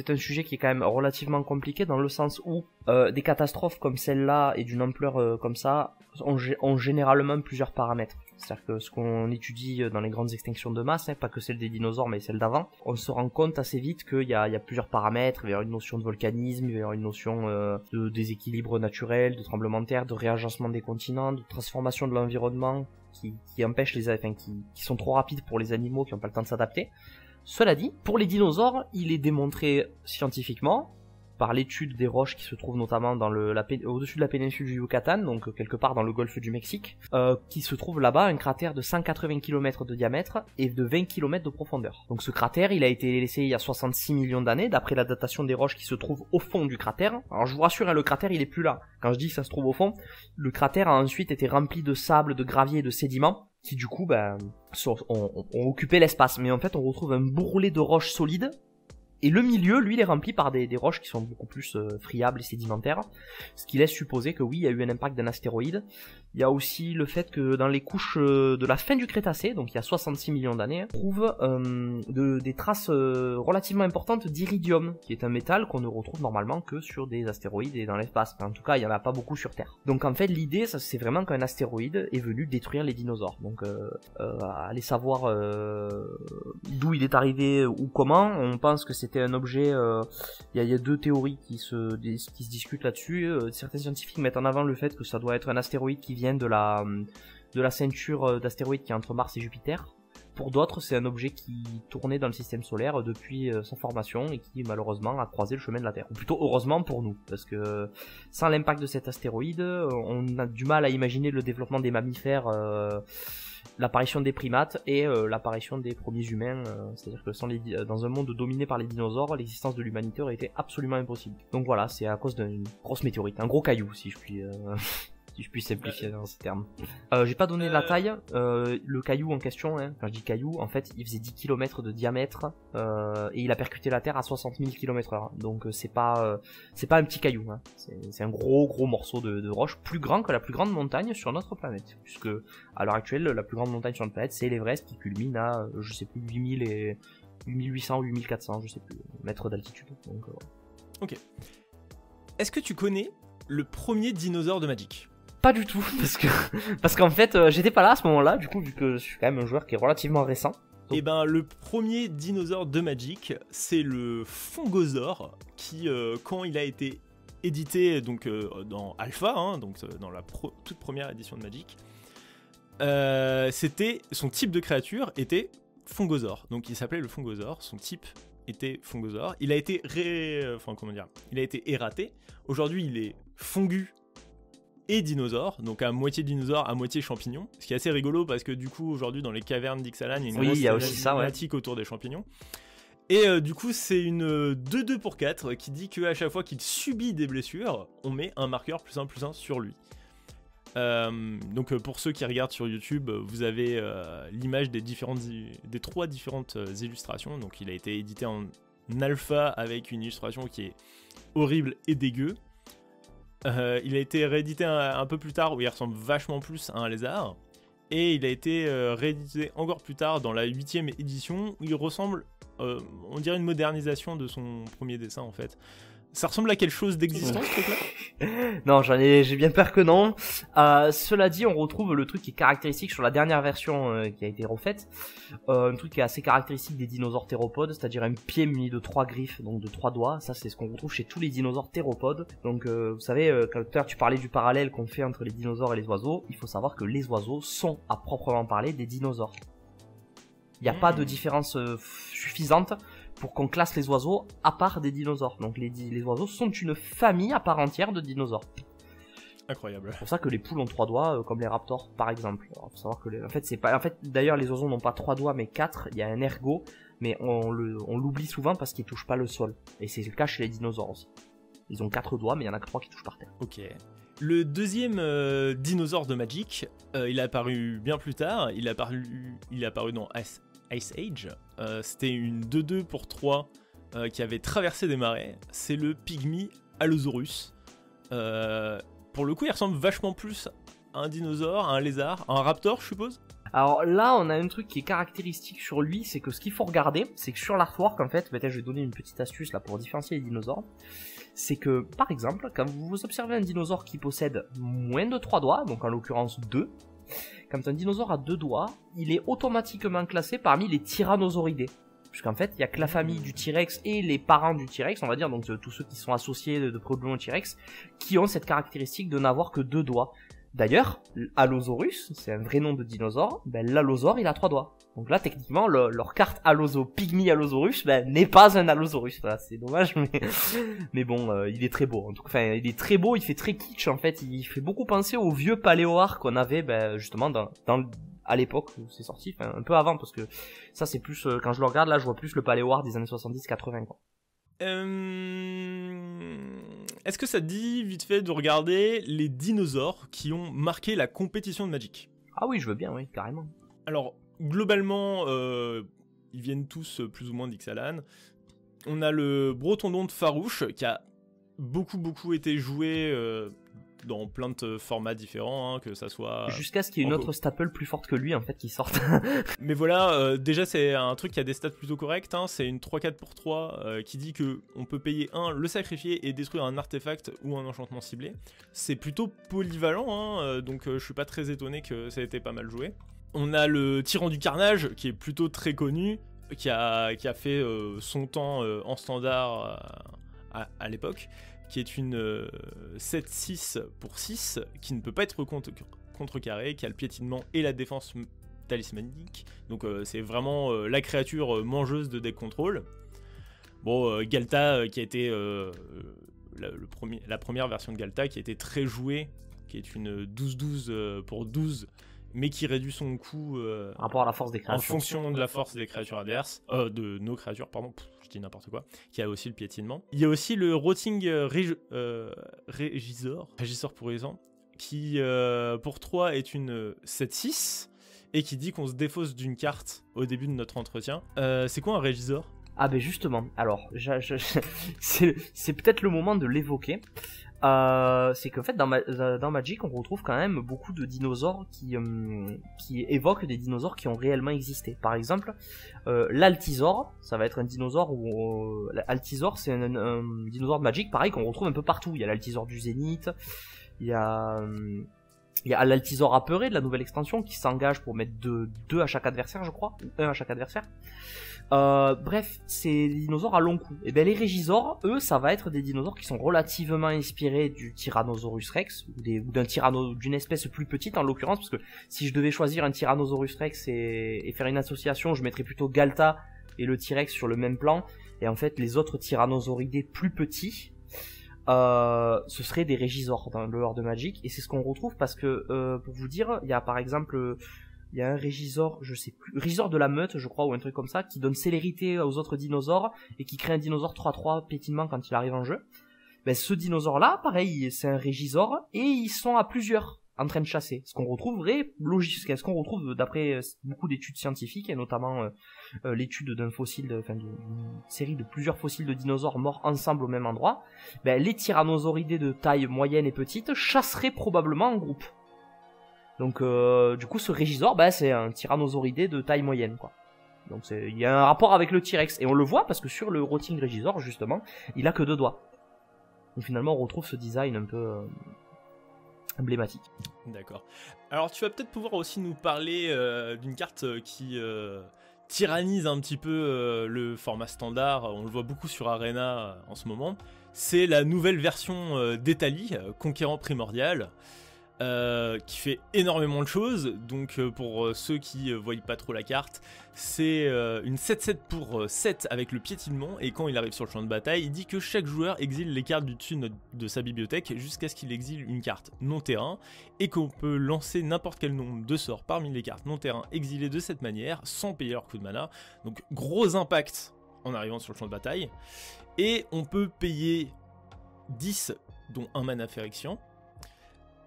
un sujet qui est quand même relativement compliqué, dans le sens où des catastrophes comme celle-là et d'une ampleur comme ça ont généralement plusieurs paramètres. C'est-à-dire que ce qu'on étudie dans les grandes extinctions de masse, pas que celle des dinosaures mais celle d'avant, on se rend compte assez vite qu'il y a plusieurs paramètres. Il va y avoir une notion de volcanisme, il va y avoir une notion de déséquilibre naturel, de tremblement de terre, de réagencement des continents, de transformation de l'environnement qui empêchent qui sont trop rapides pour les animaux qui n'ont pas le temps de s'adapter. Cela dit, pour les dinosaures, il est démontré scientifiquement par l'étude des roches qui se trouvent notamment dans au-dessus de la péninsule du Yucatan, donc quelque part dans le golfe du Mexique, qui se trouve là-bas un cratère de 180 km de diamètre et de 20 km de profondeur. Donc ce cratère, il a été laissé il y a 66 millions d'années, d'après la datation des roches qui se trouvent au fond du cratère. Alors je vous rassure, hein, le cratère il est plus là. Quand je dis que ça se trouve au fond, le cratère a ensuite été rempli de sable, de gravier et de sédiments, qui du coup ont occupé l'espace. Mais en fait on retrouve un bourrelet de roches solides. Et le milieu, lui, il est rempli par des roches qui sont beaucoup plus friables et sédimentaires, ce qui laisse supposer que oui, il y a eu un impact d'un astéroïde. Il y a aussi le fait que dans les couches de la fin du Crétacé, donc il y a 66 millions d'années, on trouve des traces relativement importantes d'iridium, qui est un métal qu'on ne retrouve normalement que sur des astéroïdes et dans l'espace. Enfin, en tout cas, il n'y en a pas beaucoup sur Terre. Donc en fait, l'idée, c'est vraiment qu'un astéroïde est venu détruire les dinosaures. Donc aller savoir d'où il est arrivé ou comment, on pense que c'était un objet... Il y a deux théories qui se discutent là-dessus. Certains scientifiques mettent en avant le fait que ça doit être un astéroïde qui vient de la ceinture d'astéroïdes qui est entre Mars et Jupiter. Pour d'autres, c'est un objet qui tournait dans le système solaire depuis sa formation et qui malheureusement a croisé le chemin de la Terre. Ou plutôt heureusement pour nous, parce que sans l'impact de cet astéroïde, on a du mal à imaginer le développement des mammifères, l'apparition des primates et l'apparition des premiers humains. C'est-à-dire que dans un monde dominé par les dinosaures, l'existence de l'humanité aurait été absolument impossible. Donc voilà, c'est à cause d'une grosse météorite, un gros caillou si je puis... si je puis simplifier dans ces termes. J'ai pas donné la taille, le caillou en question, hein, quand je dis caillou, en fait il faisait 10 km de diamètre et il a percuté la Terre à 60 000 km/h. Donc c'est pas un petit caillou, hein. C'est un gros morceau de roche, plus grand que la plus grande montagne sur notre planète. Puisque à l'heure actuelle, la plus grande montagne sur notre planète, c'est l'Everest qui culmine à, je sais plus, 8800 ou 8400, je sais plus, mètres d'altitude. Donc, Ok. Est-ce que tu connais le premier dinosaure de Magic ? Pas du tout, parce qu'en fait j'étais pas là à ce moment-là, du coup vu que je suis quand même un joueur qui est relativement récent. Donc... Et ben le premier dinosaure de Magic, c'est le Fongosaure qui quand il a été édité donc dans Alpha, hein, donc dans la toute première édition de Magic, c'était son type de créature était Fongosaure. Donc il s'appelait le Fongosaure, son type était Fongosaure. Il a été il a été erraté. Aujourd'hui, il est fongu et dinosaure, donc à moitié dinosaure, à moitié champignon. Ce qui est assez rigolo parce que du coup, aujourd'hui, dans les cavernes d'Ixalan, il y a une grosse thématique autour des champignons. Et du coup, c'est une 2-2 pour 4 qui dit qu'à chaque fois qu'il subit des blessures, on met un marqueur +1/+1 sur lui. Donc pour ceux qui regardent sur YouTube, vous avez l'image des 3 différentes illustrations. Donc il a été édité en alpha avec une illustration qui est horrible et dégueu. Il a été réédité un peu plus tard où il ressemble vachement plus à un lézard. Et il a été réédité encore plus tard dans la 8ème édition où il ressemble, on dirait une modernisation de son premier dessin en fait. Ça ressemble à quelque chose d'existant ce truc-là ? Non, j'ai bien peur que non. Cela dit, on retrouve le truc qui est caractéristique sur la dernière version qui a été refaite. Un truc qui est assez caractéristique des dinosaures théropodes, c'est-à-dire un pied muni de 3 griffes, donc de 3 doigts. Ça, c'est ce qu'on retrouve chez tous les dinosaures théropodes. Donc, vous savez, quand tout à l'heure tu parlais du parallèle qu'on fait entre les dinosaures et les oiseaux, il faut savoir que les oiseaux sont, à proprement parler, des dinosaures. Il n'y a pas de différence suffisante pour qu'on classe les oiseaux à part des dinosaures. Donc les oiseaux sont une famille à part entière de dinosaures. Incroyable. C'est pour ça que les poules ont 3 doigts, comme les raptors par exemple. Alors, faut savoir que en fait d'ailleurs les oiseaux n'ont pas 3 doigts mais 4. Il y a un ergot, mais on l'oublie souvent parce qu'ils touchent pas le sol. Et c'est le cas chez les dinosaures aussi. Ils ont 4 doigts mais il y en a que 3 qui touchent par terre. Ok. Le deuxième dinosaure de Magic, il est apparu bien plus tard. Il est apparu dans Ice Age. C'était une 2-2 pour 3 qui avait traversé des marais. C'est le Pygmy Allosaurus. Pour le coup, il ressemble vachement plus à un dinosaure, à un lézard, à un raptor, je suppose. Alors là, on a un truc qui est caractéristique sur lui, c'est que ce qu'il faut regarder, c'est que sur l'artwork, en fait, peut-être je vais donner une petite astuce là pour différencier les dinosaures. C'est que, par exemple, quand vous observez un dinosaure qui possède moins de 3 doigts, donc en l'occurrence 2, quand un dinosaure a 2 doigts, il est automatiquement classé parmi les tyrannosauridés. Puisqu'en fait, il n'y a que la famille du T-Rex et les parents du T-Rex, on va dire, donc tous ceux qui sont associés de près ou de loin au T-Rex, qui ont cette caractéristique de n'avoir que 2 doigts. D'ailleurs, Allosaurus, c'est un vrai nom de dinosaure, ben l'allosaure il a 3 doigts. Donc là techniquement leur carte Pygmy Allosaurus n'est pas un Allosaurus. Voilà, c'est dommage mais bon, il est très beau. En tout cas, enfin, il est très beau, il fait très kitsch en fait, il fait beaucoup penser au vieux paléoar qu'on avait justement à l'époque où c'est sorti, enfin un peu avant parce que ça c'est plus quand je le regarde là, je vois plus le paléoar des années 70-80 quoi. Est-ce que ça te dit vite fait de regarder les dinosaures qui ont marqué la compétition de Magic? Ah oui, je veux bien, oui, carrément. Alors, globalement, ils viennent tous plus ou moins d'Ixalan. On a le Brotondonte farouche qui a beaucoup été joué dans plein de formats différents, hein, que ça soit... Jusqu'à ce qu'il y ait une autre staple plus forte que lui, en fait, qui sorte. Mais voilà, déjà c'est un truc qui a des stats plutôt correctes, hein, c'est une 3-4 pour 3 qui dit que on peut payer le sacrifier et détruire un artefact ou un enchantement ciblé. C'est plutôt polyvalent, hein, donc je suis pas très étonné que ça ait été pas mal joué. On a le Tyran du Carnage, qui est plutôt très connu, qui a fait son temps en standard à l'époque, qui est une 7-6 pour 6, qui ne peut pas être contrecarré, qui a le piétinement et la défense talismanique. Donc c'est vraiment la créature mangeuse de deck control. Bon, Ghalta, qui a été la première version de Ghalta, qui a été très jouée, qui est une 12-12 pour 12, mais qui réduit son coût par rapport à la force des créatures. En fonction de la force des créatures adverses, de nos créatures, pardon, je dis n'importe quoi, qui a aussi le piétinement. Il y a aussi le Rotting Régisseur pour exemple, qui pour 3 est une 7-6, et qui dit qu'on se défausse d'une carte au début de notre entretien. C'est quoi un Régisseur ? Ah ben justement, alors, c'est peut-être le moment de l'évoquer. C'est qu'en fait dans Magic on retrouve quand même beaucoup de dinosaures qui évoquent des dinosaures qui ont réellement existé. Par exemple, l'Altisaur, ça va être un dinosaure où l'Altisaur c'est un dinosaure de Magic pareil qu'on retrouve un peu partout. Il y a l'Altisaur du Zénith, il y a l'Altisaur apeuré de la nouvelle extension qui s'engage pour mettre 2 à chaque adversaire, je crois, ou 1 à chaque adversaire. Bref, c'est des dinosaures à long cou. Et ben les Régisaures, eux, ça va être des dinosaures qui sont relativement inspirés du Tyrannosaurus Rex ou d'une espèce plus petite en l'occurrence, parce que si je devais choisir un Tyrannosaurus Rex et faire une association, je mettrais plutôt Ghalta et le T-Rex sur le même plan. Et en fait, les autres Tyrannosauridés plus petits, ce seraient des Régisaures dans le lore de Magic, et c'est ce qu'on retrouve parce que pour vous dire, il y a par exemple il y a un Régisor, je sais plus, Régisor de la meute je crois, ou un truc comme ça, qui donne célérité aux autres dinosaures et qui crée un dinosaure 3-3 piétinement quand il arrive en jeu. Ben ce dinosaure là, pareil, c'est un Régisor et ils sont à plusieurs en train de chasser, ce qu'on retrouverait logique, ce qu'on retrouve d'après beaucoup d'études scientifiques et notamment l'étude d'une série de plusieurs fossiles de dinosaures morts ensemble au même endroit. Ben les tyrannosauridés de taille moyenne et petite chasseraient probablement en groupe. Donc du coup ce Régisor, c'est un tyrannosauridé de taille moyenne quoi. Donc il y a un rapport avec le T-Rex et on le voit parce que sur le Rotting Régisor justement, il a que 2 doigts. Donc finalement on retrouve ce design un peu emblématique. D'accord. Alors tu vas peut-être pouvoir aussi nous parler d'une carte qui tyrannise un petit peu le format standard, on le voit beaucoup sur Arena en ce moment. C'est la nouvelle version d'Etali, Conquérant Primordial. Qui fait énormément de choses, donc pour ceux qui voient pas trop la carte, c'est une 7-7 pour 7 avec le piétinement, et quand il arrive sur le champ de bataille, il dit que chaque joueur exile les cartes du dessus de sa bibliothèque jusqu'à ce qu'il exile une carte non terrain, et qu'on peut lancer n'importe quel nombre de sorts parmi les cartes non terrain exilées de cette manière, sans payer leur coût de mana, donc gros impact en arrivant sur le champ de bataille, et on peut payer 10, dont un mana Phyrexian,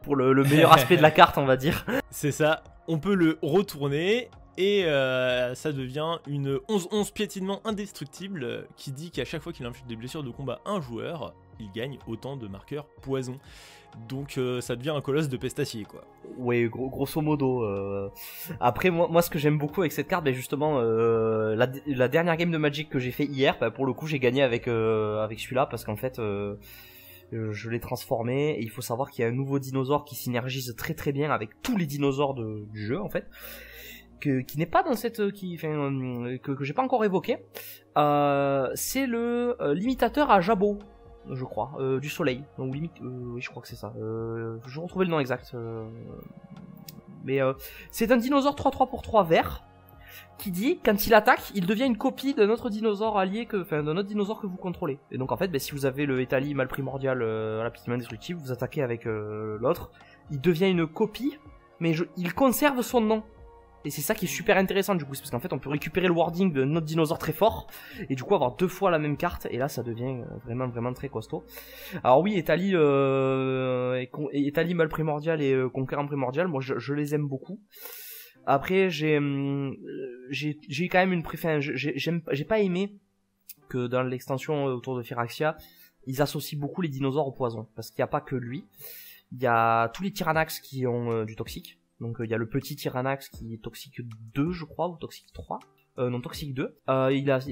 pour le meilleur aspect de la carte on va dire. C'est ça, on peut le retourner et ça devient une 11-11 piétinement indestructible qui dit qu'à chaque fois qu'il inflige des blessures de combat à un joueur, il gagne autant de marqueurs poison. Donc ça devient un colosse de pestacier quoi. Oui, grosso modo. Après moi ce que j'aime beaucoup avec cette carte, justement la dernière game de Magic que j'ai fait hier, pour le coup j'ai gagné avec celui-là parce qu'en fait je l'ai transformé et il faut savoir qu'il y a un nouveau dinosaure qui synergise très très bien avec tous les dinosaures du jeu en fait, qui n'est pas dans cette que j'ai pas encore évoqué. C'est le limitateur à Jabot. je crois, du soleil, donc limite, oui je crois que c'est ça, je vais retrouver le nom exact, mais c'est un dinosaure 3-3 pour 3 vert, qui dit, quand il attaque, il devient une copie d'un autre dinosaure allié, d'un autre dinosaure que vous contrôlez. Et donc en fait, si vous avez le Etali mal primordial à la petite main destructive, vous attaquez avec l'autre, il devient une copie, mais il conserve son nom. Et c'est ça qui est super intéressant du coup, c'est parce qu'en fait on peut récupérer le wording de notre dinosaure très fort, et du coup avoir 2 fois la même carte, et là ça devient vraiment très costaud. Alors oui, Etali mal primordial et conquérant primordial, moi je les aime beaucoup. Après j'ai quand même une préférence, j'ai pas aimé que dans l'extension autour de Phyrexia, ils associent beaucoup les dinosaures au poison, parce qu'il n'y a pas que lui, il y a tous les Tyrannax qui ont du toxique. Donc il y a le petit Tyrannax qui est toxique 2 je crois, ou toxique 3. Non, toxique 2.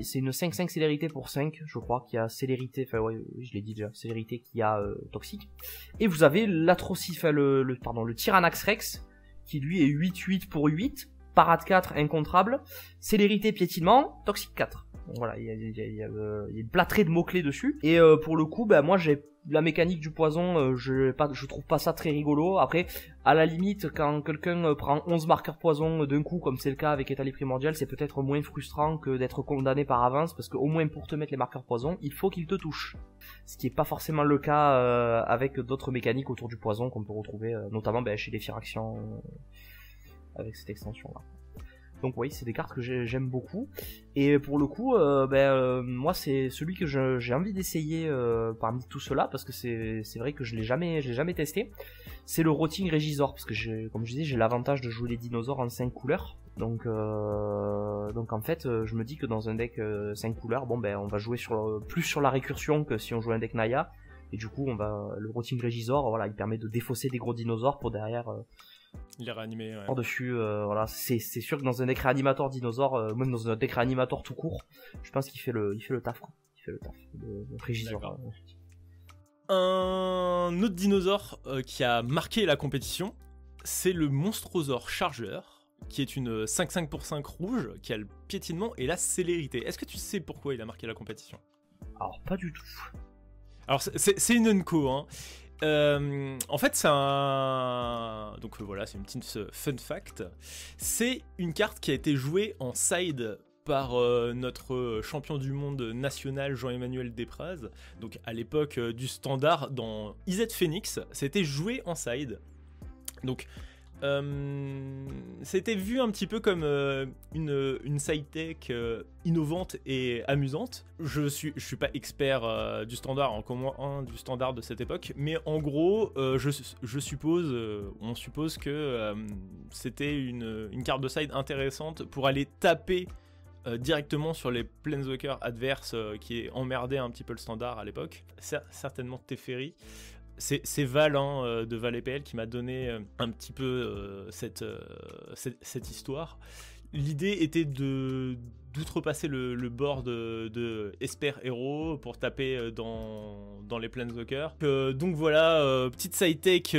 C'est une 5-5 célérité pour 5, je crois, qui a célérité, enfin ouais, je l'ai dit déjà, célérité qui a toxique. Et vous avez le Tyrannax Rex, qui lui est 8-8 pour 8, parade 4, incontrable, célérité piétinement, toxique 4. Donc voilà, il y a une plâtrée de mots-clés dessus. Et pour le coup, moi j'ai la mécanique du poison, je trouve pas ça très rigolo. Après, à la limite, quand quelqu'un prend 11 marqueurs poison d'un coup, comme c'est le cas avec Etali Primordial, c'est peut-être moins frustrant que d'être condamné par avance, parce qu'au moins pour te mettre les marqueurs poison, il faut qu'il te touche. Ce qui est pas forcément le cas avec d'autres mécaniques autour du poison qu'on peut retrouver, notamment chez les Phyraxians, avec cette extension-là. Donc oui, c'est des cartes que j'aime beaucoup. Et pour le coup, moi c'est celui que j'ai envie d'essayer parmi tout cela, parce que c'est vrai que je l'ai jamais testé. C'est le Rotting Regisor, parce que comme je disais, j'ai l'avantage de jouer les dinosaures en 5 couleurs. Donc en fait, je me dis que dans un deck 5 couleurs, on va jouer plus sur la récursion que si on jouait un deck Naya. Et du coup, le Rotting Regisor, voilà, il permet de défausser des gros dinosaures pour derrière... il est réanimé, ouais. Par-dessus, voilà, c'est sûr que dans un deck réanimateur dinosaure, même dans un deck réanimateur tout court, je pense qu'il fait le taf, quoi. Il fait le taf, le Regisor. Un autre dinosaure qui a marqué la compétition, c'est le Monstrosaure Chargeur, qui est une 5-5 pour 5 rouge, qui a le piétinement et la célérité. Est-ce que tu sais pourquoi il a marqué la compétition? Alors, pas du tout. Alors, c'est une unco, hein. En fait, c'est un... Donc voilà, c'est une petite fun fact. C'est une carte qui a été jouée en side par notre champion du monde national Jean-Emmanuel Despraz. Donc à l'époque du standard dans IZ Phoenix, c'était joué en side. Donc c'était vu un petit peu comme une side tech innovante et amusante. Je suis pas expert du standard, encore moins du standard de cette époque, mais en gros, on suppose que c'était une carte de side intéressante pour aller taper directement sur les Planeswalkers adverses qui emmerdaient un petit peu le standard à l'époque. Certainement Teferi. C'est Val de Val EPL qui m'a donné un petit peu cette histoire. L'idée était d'outrepasser le board de Esper Hero pour taper dans les Planeswalkers. Donc voilà, petite side tech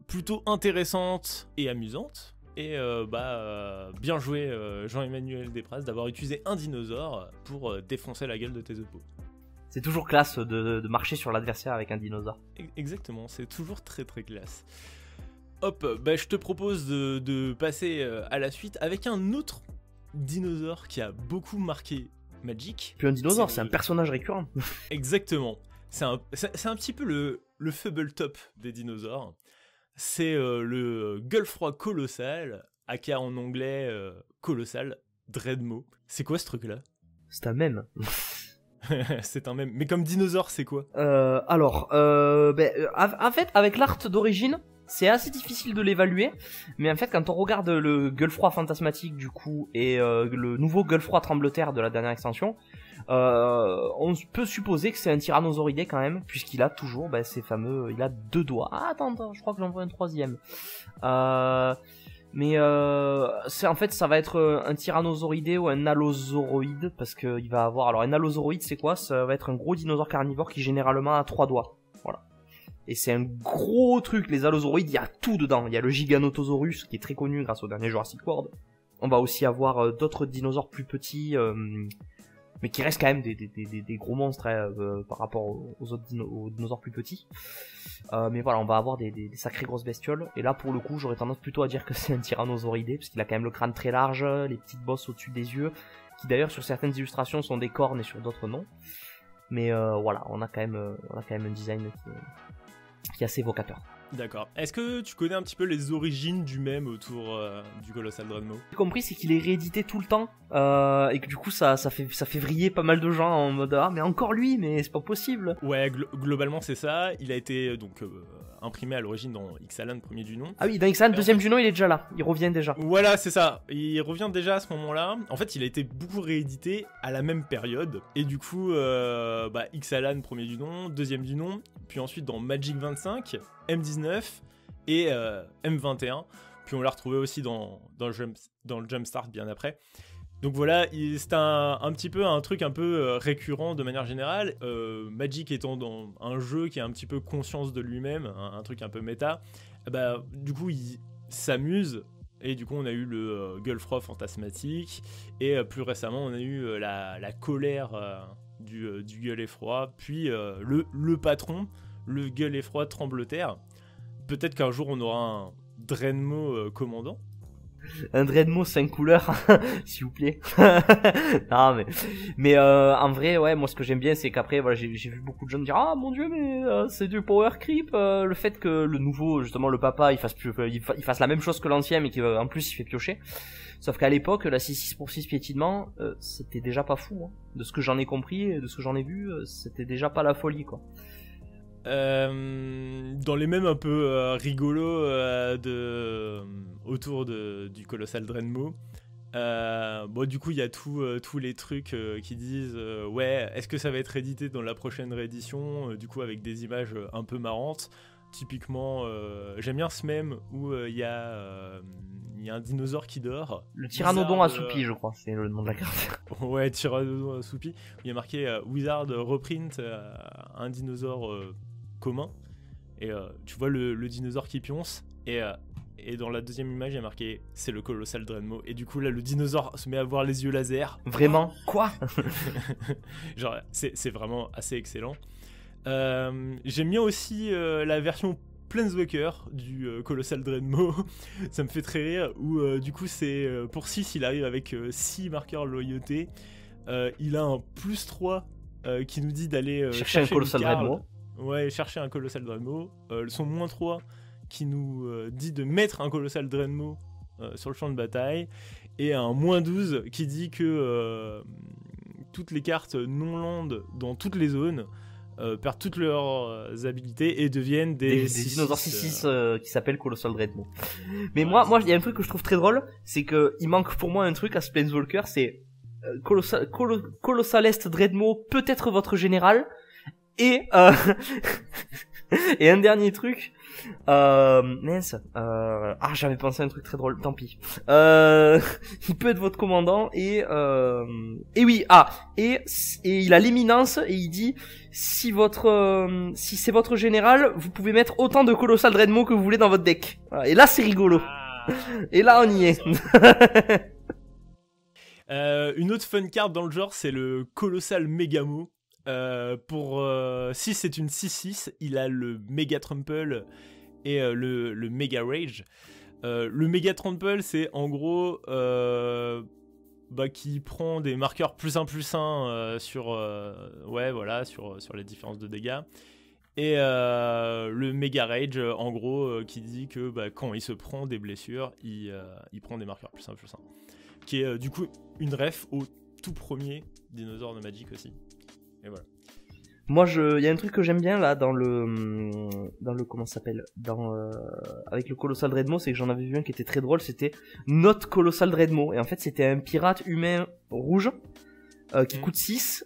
plutôt intéressante et amusante. Et bien joué Jean-Emmanuel Despraz d'avoir utilisé un dinosaure pour défoncer la gueule de tes oppos. C'est toujours classe de marcher sur l'adversaire avec un dinosaure. Exactement, c'est toujours très très classe. Hop, je te propose de passer à la suite avec un autre dinosaure qui a beaucoup marqué Magic. Puis un dinosaure, c'est un personnage récurrent. Exactement. C'est un petit peu le Fubbletop des dinosaures. C'est le Gueulefroid Colossal, aka en anglais Colossal, Dreadmaw. C'est quoi ce truc-là? C'est un mème. C'est un mème. Mais comme dinosaure, c'est quoi? En fait, avec l'art d'origine, c'est assez difficile de l'évaluer. Mais en fait, quand on regarde le Gueulefroid fantasmatique du coup et le nouveau Gueulefroid trembleterre de la dernière extension, on peut supposer que c'est un tyrannosauridé quand même, puisqu'il a toujours ces fameux... Il a 2 doigts. Ah, attends, je crois que j'en vois un 3e. Mais en fait, ça va être un tyrannosauridé ou un allosauroïde, parce que il va avoir... Alors un allosauroïde, c'est quoi? Ça va être un gros dinosaure carnivore qui généralement a 3 doigts. Voilà. Et c'est un gros truc, les allosauroïdes, il y a tout dedans. Il y a le Giganotosaurus, qui est très connu grâce au dernier Jurassic World. On va aussi avoir d'autres dinosaures plus petits... mais qui restent quand même des gros monstres par rapport aux autres aux dinosaures plus petits. Mais voilà, on va avoir des sacrées grosses bestioles. Et là, pour le coup, j'aurais tendance plutôt à dire que c'est un tyrannosauridé, parce qu'il a quand même le crâne très large, les petites bosses au-dessus des yeux, qui d'ailleurs sur certaines illustrations sont des cornes et sur d'autres non. Mais voilà, on a quand même un design qui est assez évocateur. D'accord. Est-ce que tu connais un petit peu les origines du mème autour du Colossal Dreadnought ? Ce que j'ai compris, c'est qu'il est réédité tout le temps et que du coup ça fait vriller pas mal de gens en mode ah mais encore lui, mais c'est pas possible. Ouais, globalement c'est ça. Il a été donc imprimé à l'origine dans Ixalan premier du nom. Ah oui, dans Ixalan deuxième du nom, il est déjà là. Il revient déjà. Voilà, c'est ça. Il revient déjà à ce moment-là. En fait, il a été beaucoup réédité à la même période. Et du coup, Ixalan premier du nom, deuxième du nom, puis ensuite dans Magic 25. M19 et M21, puis on l'a retrouvé aussi dans le Jumpstart bien après. Donc voilà, c'est un petit peu un truc un peu récurrent de manière générale. Magic étant dans un jeu qui a un petit peu conscience de lui-même, un truc un peu méta, du coup il s'amuse. Et du coup on a eu le Gulfroth fantasmatique, et plus récemment on a eu la colère du Gueule Effroi, puis le patron, le Gueule Effroi Trembleterre. Peut-être qu'un jour on aura un Drenmo commandant. Un Drenmo 5 couleurs, s'il vous plaît. Non mais en vrai, ouais, moi ce que j'aime bien, c'est qu'après, voilà, j'ai vu beaucoup de gens me dire ah mon dieu, mais c'est du power creep. Le fait que le nouveau, justement le papa, il fasse la même chose que l'ancien, mais qu'en plus il fait piocher. Sauf qu'à l'époque, la 6-6 pour 6 piétinement, c'était déjà pas fou. Hein. De ce que j'en ai compris et de ce que j'en ai vu, c'était déjà pas la folie, quoi. Dans les mêmes un peu rigolos autour du Colossal Drenmo, du coup il y a tous les trucs qui disent ouais, est-ce que ça va être édité dans la prochaine réédition, du coup avec des images un peu marrantes. Typiquement, j'aime bien ce mème où il y a un dinosaure qui dort. Le Pteranodon assoupi, je crois, c'est le nom de la carte. Ouais, Pteranodon assoupi. Il y a marqué Wizard reprint un dinosaure commun. Et tu vois le dinosaure qui pionce. Et dans la deuxième image, il y a marqué c'est le Colossal Drenmo. Et du coup, là, le dinosaure se met à voir les yeux laser. Vraiment ? Quoi ? Genre, c'est vraiment assez excellent. J'aime bien aussi la version Planeswalker du Colossal Drenmo. Ça me fait très rire. Où du coup, c'est pour 6, il arrive avec 6 marqueurs loyauté. Il a un +3 qui nous dit d'aller chercher un Colossal Drenmo. Ouais, chercher un Colossal Drenmo. Son -3 qui nous dit de mettre un Colossal Drenmo sur le champ de bataille. Et un -12 qui dit que toutes les cartes non-land dans toutes les zones perdent toutes leurs habilités et deviennent des dinosaures 6-6 qui s'appellent Colossal Drenmo. Mais ouais, moi, il y a un truc que je trouve très drôle, c'est que il manque pour moi un truc à ce Planeswalker, c'est Colossalest Drenmo, peut-être votre général, et et un dernier truc, j'avais pensé à un truc très drôle, tant pis. Il peut être votre commandant et oui, et il a l'éminence et il dit si c'est votre général, vous pouvez mettre autant de Colossal Drenmo que vous voulez dans votre deck. Voilà. Et là c'est rigolo. Et là on y est. Une autre fun card dans le genre, c'est le Colossal Megamo. Pour 6, c'est une 6-6. Il a le Mega Trample et le Mega Rage. Le Mega Trample, c'est en gros qui prend des marqueurs +1/+1 sur les différences de dégâts. Et le Mega Rage, en gros, qui dit que quand il se prend des blessures, il prend des marqueurs +1/+1. Qui est du coup une ref au tout premier dinosaure de Magic aussi. Et voilà. Moi, il y a un truc que j'aime bien là dans le comment ça s'appelle, avec le Colossal Drenmo, c'est que j'en avais vu un qui était très drôle, c'était Not Colossal Drenmo, et en fait c'était un pirate humain rouge qui coûte 6,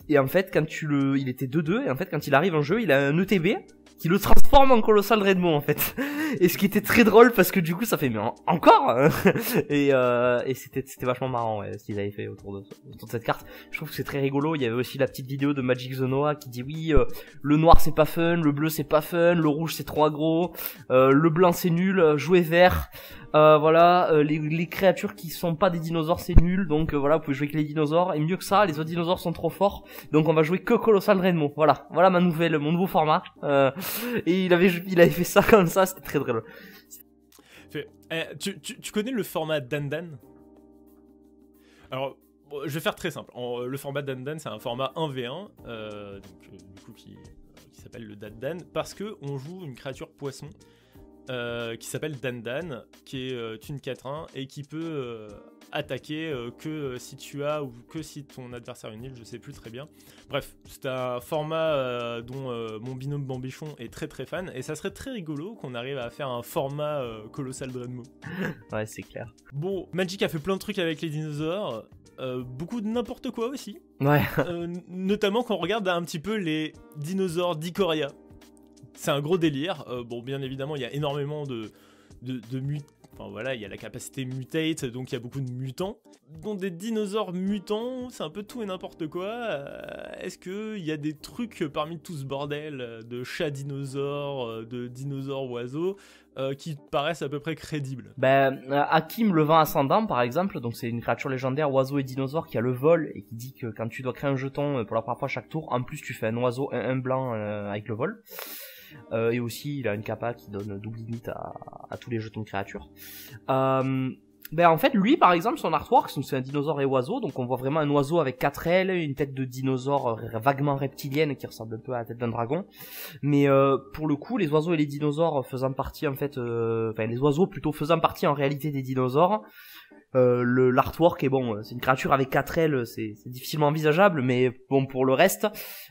et en fait quand il était 2-2, et en fait quand il arrive en jeu, il a un ETB qui le transforme en Colossal Redmo en fait. Et ce qui était très drôle parce que du coup ça fait mais encore et c'était vachement marrant ce qu'ils avaient fait autour de cette carte. Je trouve que c'est très rigolo. Il y avait aussi la petite vidéo de Magic the Noah qui dit oui le noir c'est pas fun, le bleu c'est pas fun, le rouge c'est trop aggro, le blanc c'est nul, jouez vert. Voilà, les créatures qui sont pas des dinosaures c'est nul, donc voilà, vous pouvez jouer avec les dinosaures, et mieux que ça, les autres dinosaures sont trop forts, donc on va jouer que Colossal Redmo. Voilà mon nouveau format. Et il avait fait ça comme ça, c'était très drôle. Tu connais le format Dandan? Alors, je vais faire très simple. Le format Dandan, c'est un format 1v1, du coup qui s'appelle le Dandan, parce que on joue une créature poisson. Qui s'appelle Dandan, qui est une 4-1 et qui peut attaquer que si tu as ou que si ton adversaire est nul, je sais plus très bien. Bref, c'est un format dont mon binôme Bambichon est très très fan, et ça serait très rigolo qu'on arrive à faire un format Colossal Redmo. Ouais, c'est clair. Bon, Magic a fait plein de trucs avec les dinosaures, beaucoup de n'importe quoi aussi. Ouais. Notamment quand on regarde un petit peu les dinosaures d'Ikoria. C'est un gros délire. Bon, bien évidemment, il y a énormément de enfin voilà, il y a la capacité mutate, donc il y a beaucoup de mutants. Donc des dinosaures mutants, c'est un peu tout et n'importe quoi. Est-ce qu'il y a des trucs parmi tout ce bordel de chats dinosaures, de dinosaures oiseaux, qui paraissent à peu près crédibles? Hakim le vent ascendant par exemple, donc c'est une créature légendaire oiseau et dinosaure qui a le vol et qui dit que quand tu dois créer un jeton pour la première fois chaque tour, en plus tu fais un oiseau, un blanc avec le vol. Et aussi il a une capa qui donne double limite à tous les jetons de créatures. En fait lui par exemple son artwork c'est un dinosaure et oiseau, donc on voit vraiment un oiseau avec 4 ailes, une tête de dinosaure vaguement reptilienne qui ressemble un peu à la tête d'un dragon, mais pour le coup les oiseaux et les dinosaures faisant partie en fait les oiseaux plutôt faisant partie en réalité des dinosaures. L'artwork est bon, c'est une créature avec 4 ailes, c'est difficilement envisageable, mais bon pour le reste,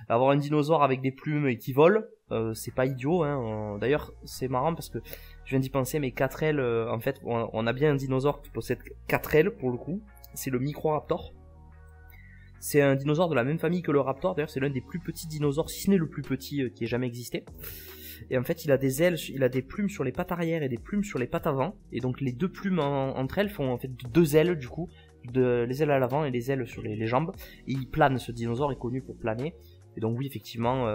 avoir un dinosaure avec des plumes et qui vole, c'est pas idiot hein. D'ailleurs c'est marrant parce que je viens d'y penser, mais 4 ailes, en fait on a bien un dinosaure qui possède 4 ailes pour le coup, c'est le Microraptor. C'est un dinosaure de la même famille que le Raptor, d'ailleurs c'est l'un des plus petits dinosaures, si ce n'est le plus petit qui ait jamais existé. Et en fait il a des ailes, il a des plumes sur les pattes arrière et des plumes sur les pattes avant, et donc les deux plumes entre elles font en fait 2 ailes du coup, les ailes à l'avant et les ailes sur les jambes, et il plane, ce dinosaure est connu pour planer. Et donc oui effectivement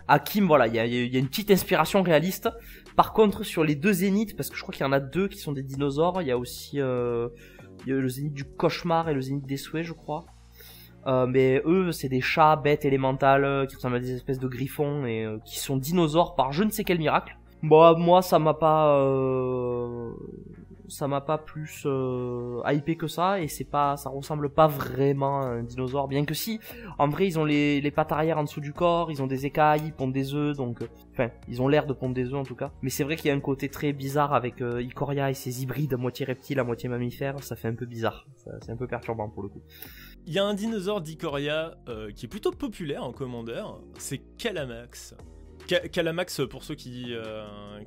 Hakim, voilà, il y a une petite inspiration réaliste. Par contre sur les deux zéniths, parce que je crois qu'il y en a 2 qui sont des dinosaures, il y a aussi il y a le zénith du cauchemar et le zénith des souhaits je crois. Mais eux c'est des chats bêtes élémentales qui ressemblent à des espèces de griffons et qui sont dinosaures par je ne sais quel miracle. Bon moi ça m'a pas plus hypé que ça, et ça ressemble pas vraiment à un dinosaure, bien que si en vrai ils ont les pattes arrière en dessous du corps, ils ont des écailles, ils pondent des œufs, donc ils ont l'air de pondre des œufs en tout cas, mais c'est vrai qu'il y a un côté très bizarre avec Ikoria et ses hybrides à moitié reptiles à moitié mammifères, ça fait un peu bizarre, c'est un peu perturbant pour le coup. Il y a un dinosaure d'Ikoria qui est plutôt populaire en Commander, c'est Kalamax. Kalamax, pour ceux qui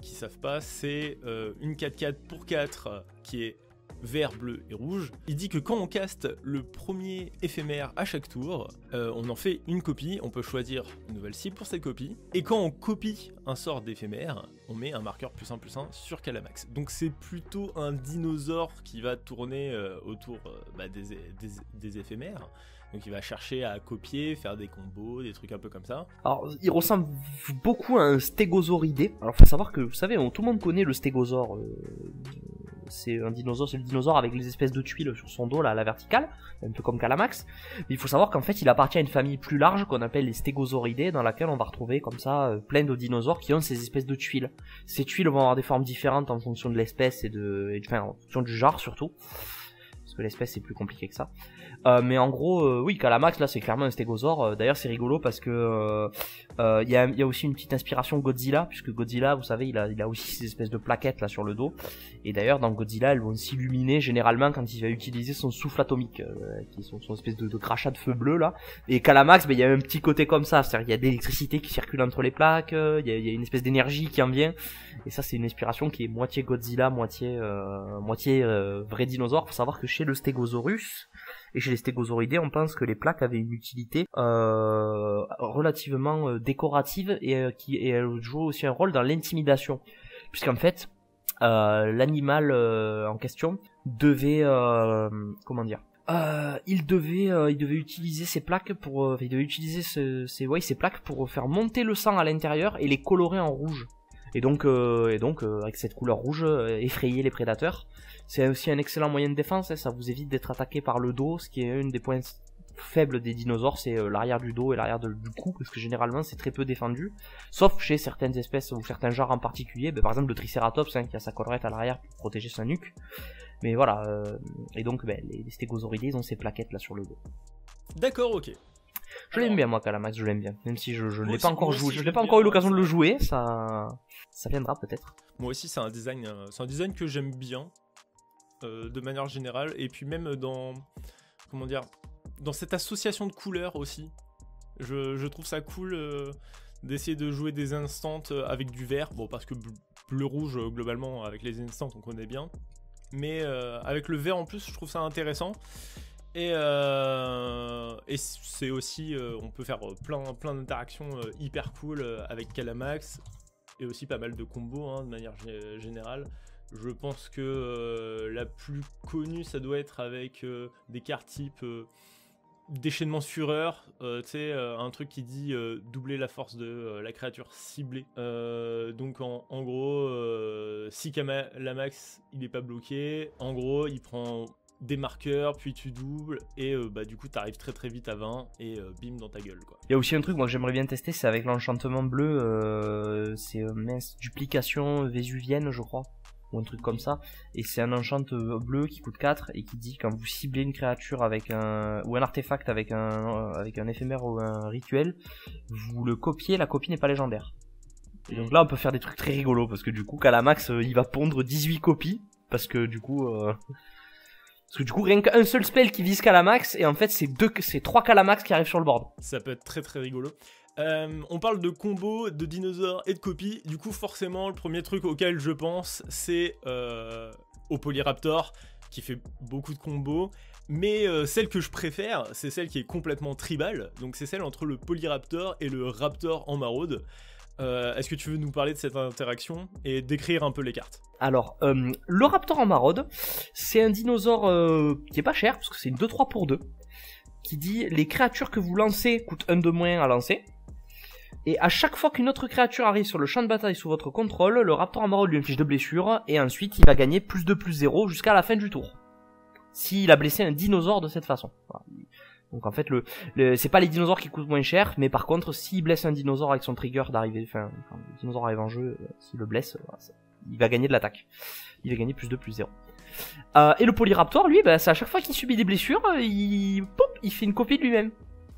savent pas, c'est une 4/4 pour 4 qui est vert, bleu et rouge. Il dit que quand on caste le premier éphémère à chaque tour, on en fait une copie, on peut choisir une nouvelle cible pour cette copie, et quand on copie un sort d'éphémère, on met un marqueur +1/+1 sur Kalamax. Donc c'est plutôt un dinosaure qui va tourner autour des éphémères. Donc il va chercher à copier, faire des combos, des trucs un peu comme ça. Alors il ressemble beaucoup à un stégosauridé. Alors faut savoir que, vous savez, tout le monde connaît le stégosaure. C'est le dinosaure avec les espèces de tuiles sur son dos là, à la verticale, un peu comme Kalamax. Mais il faut savoir qu'en fait il appartient à une famille plus large qu'on appelle les stégosauridés, dans laquelle on va retrouver comme ça plein de dinosaures qui ont ces espèces de tuiles. Ces tuiles vont avoir des formes différentes en fonction de l'espèce en fonction du genre surtout, parce que l'espèce c'est plus compliqué que ça. Mais en gros, oui, Kalamax là c'est clairement un stégosaure. D'ailleurs c'est rigolo parce que il y a aussi une petite inspiration Godzilla, puisque Godzilla, vous savez, il a aussi ces espèces de plaquettes là sur le dos. Et d'ailleurs dans Godzilla elles vont s'illuminer généralement quand il va utiliser son souffle atomique, qui est son espèce de crachat de feu bleu là. Et Kalamax, il y a un petit côté comme ça, c'est-à-dire il y a de l'électricité qui circule entre les plaques, il y a une espèce d'énergie qui en vient. Et ça c'est une inspiration qui est moitié Godzilla, moitié vrai dinosaure. Faut savoir que chez le Stégosaurus, Et chez les stégosauridés, on pense que les plaques avaient une utilité relativement décorative et elles jouaient aussi un rôle dans l'intimidation. Puisqu'en fait, l'animal en question devait... il devait utiliser ces plaques pour... il devait utiliser ces plaques pour faire monter le sang à l'intérieur et les colorer en rouge. Et donc avec cette couleur rouge, effrayer les prédateurs. C'est aussi un excellent moyen de défense, hein, ça vous évite d'être attaqué par le dos, ce qui est une des points faibles des dinosaures, c'est l'arrière du dos et l'arrière du cou, parce que généralement c'est très peu défendu, sauf chez certaines espèces ou certains genres en particulier, par exemple le Triceratops, hein, qui a sa collerette à l'arrière pour protéger sa nuque. Mais voilà, et donc les stégosauridés, ils ont ces plaquettes là sur le dos. D'accord, ok. Je l'aime bien moi, Calamax, je l'aime bien. Même si je ne l'ai pas encore joué, je n'ai pas encore eu l'occasion de le jouer, ça viendra peut-être. Moi aussi, c'est un design que j'aime bien, de manière générale, et puis même dans cette association de couleurs aussi. Je trouve ça cool d'essayer de jouer des instants avec du vert, bon parce que bleu-rouge globalement avec les instants on connaît bien, mais avec le vert en plus je trouve ça intéressant. Et c'est aussi, on peut faire plein d'interactions hyper cool avec Calamax, et aussi pas mal de combos hein, de manière générale. Je pense que la plus connue, ça doit être avec des cartes type déchaînement fureur, tu sais, un truc qui dit doubler la force de la créature ciblée. Donc en gros, si Calamax il est pas bloqué, en gros il prend des marqueurs, puis tu doubles, et du coup t'arrives très vite à 20, et bim dans ta gueule quoi. Il y a aussi un truc moi que j'aimerais bien tester, c'est avec l'enchantement bleu, c'est duplication vésuvienne je crois, ou un truc comme ça, et c'est un enchant bleu qui coûte 4 et qui dit quand vous ciblez une créature avec ou un artefact avec un éphémère ou un rituel, vous le copiez, la copie n'est pas légendaire. Et donc là on peut faire des trucs très rigolos, parce que du coup Calamax il va pondre 18 copies, parce que du coup rien qu'un seul spell qui vise Calamax, et en fait c'est 3 Calamax qui arrivent sur le board. Ça peut être très rigolo. On parle de combos, de dinosaures et de copies. Du coup forcément le premier truc auquel je pense c'est au Polyraptor, qui fait beaucoup de combos. Mais celle que je préfère, c'est celle qui est complètement tribale. Donc c'est celle entre le Polyraptor et le Raptor en maraude. Est-ce que tu veux nous parler de cette interaction et décrire un peu les cartes? Alors, le Raptor en maraude, c'est un dinosaure qui est pas cher, parce que c'est une 2-3 pour 2, qui dit les créatures que vous lancez coûtent 1 de moins à lancer, et à chaque fois qu'une autre créature arrive sur le champ de bataille sous votre contrôle, le Raptor en maraude lui inflige 2 blessures, et ensuite il va gagner +2/+0 jusqu'à la fin du tour, s'il a blessé un dinosaure de cette façon. Voilà. Donc en fait, c'est pas les dinosaures qui coûtent moins cher, mais par contre, s'il blesse un dinosaure avec son trigger d'arrivée, quand le dinosaure arrive en jeu, s'il le blesse, il va gagner de l'attaque. Il va gagner +2/+0. Et le Polyraptor, lui, c'est à chaque fois qu'il subit des blessures, il fait une copie de lui-même.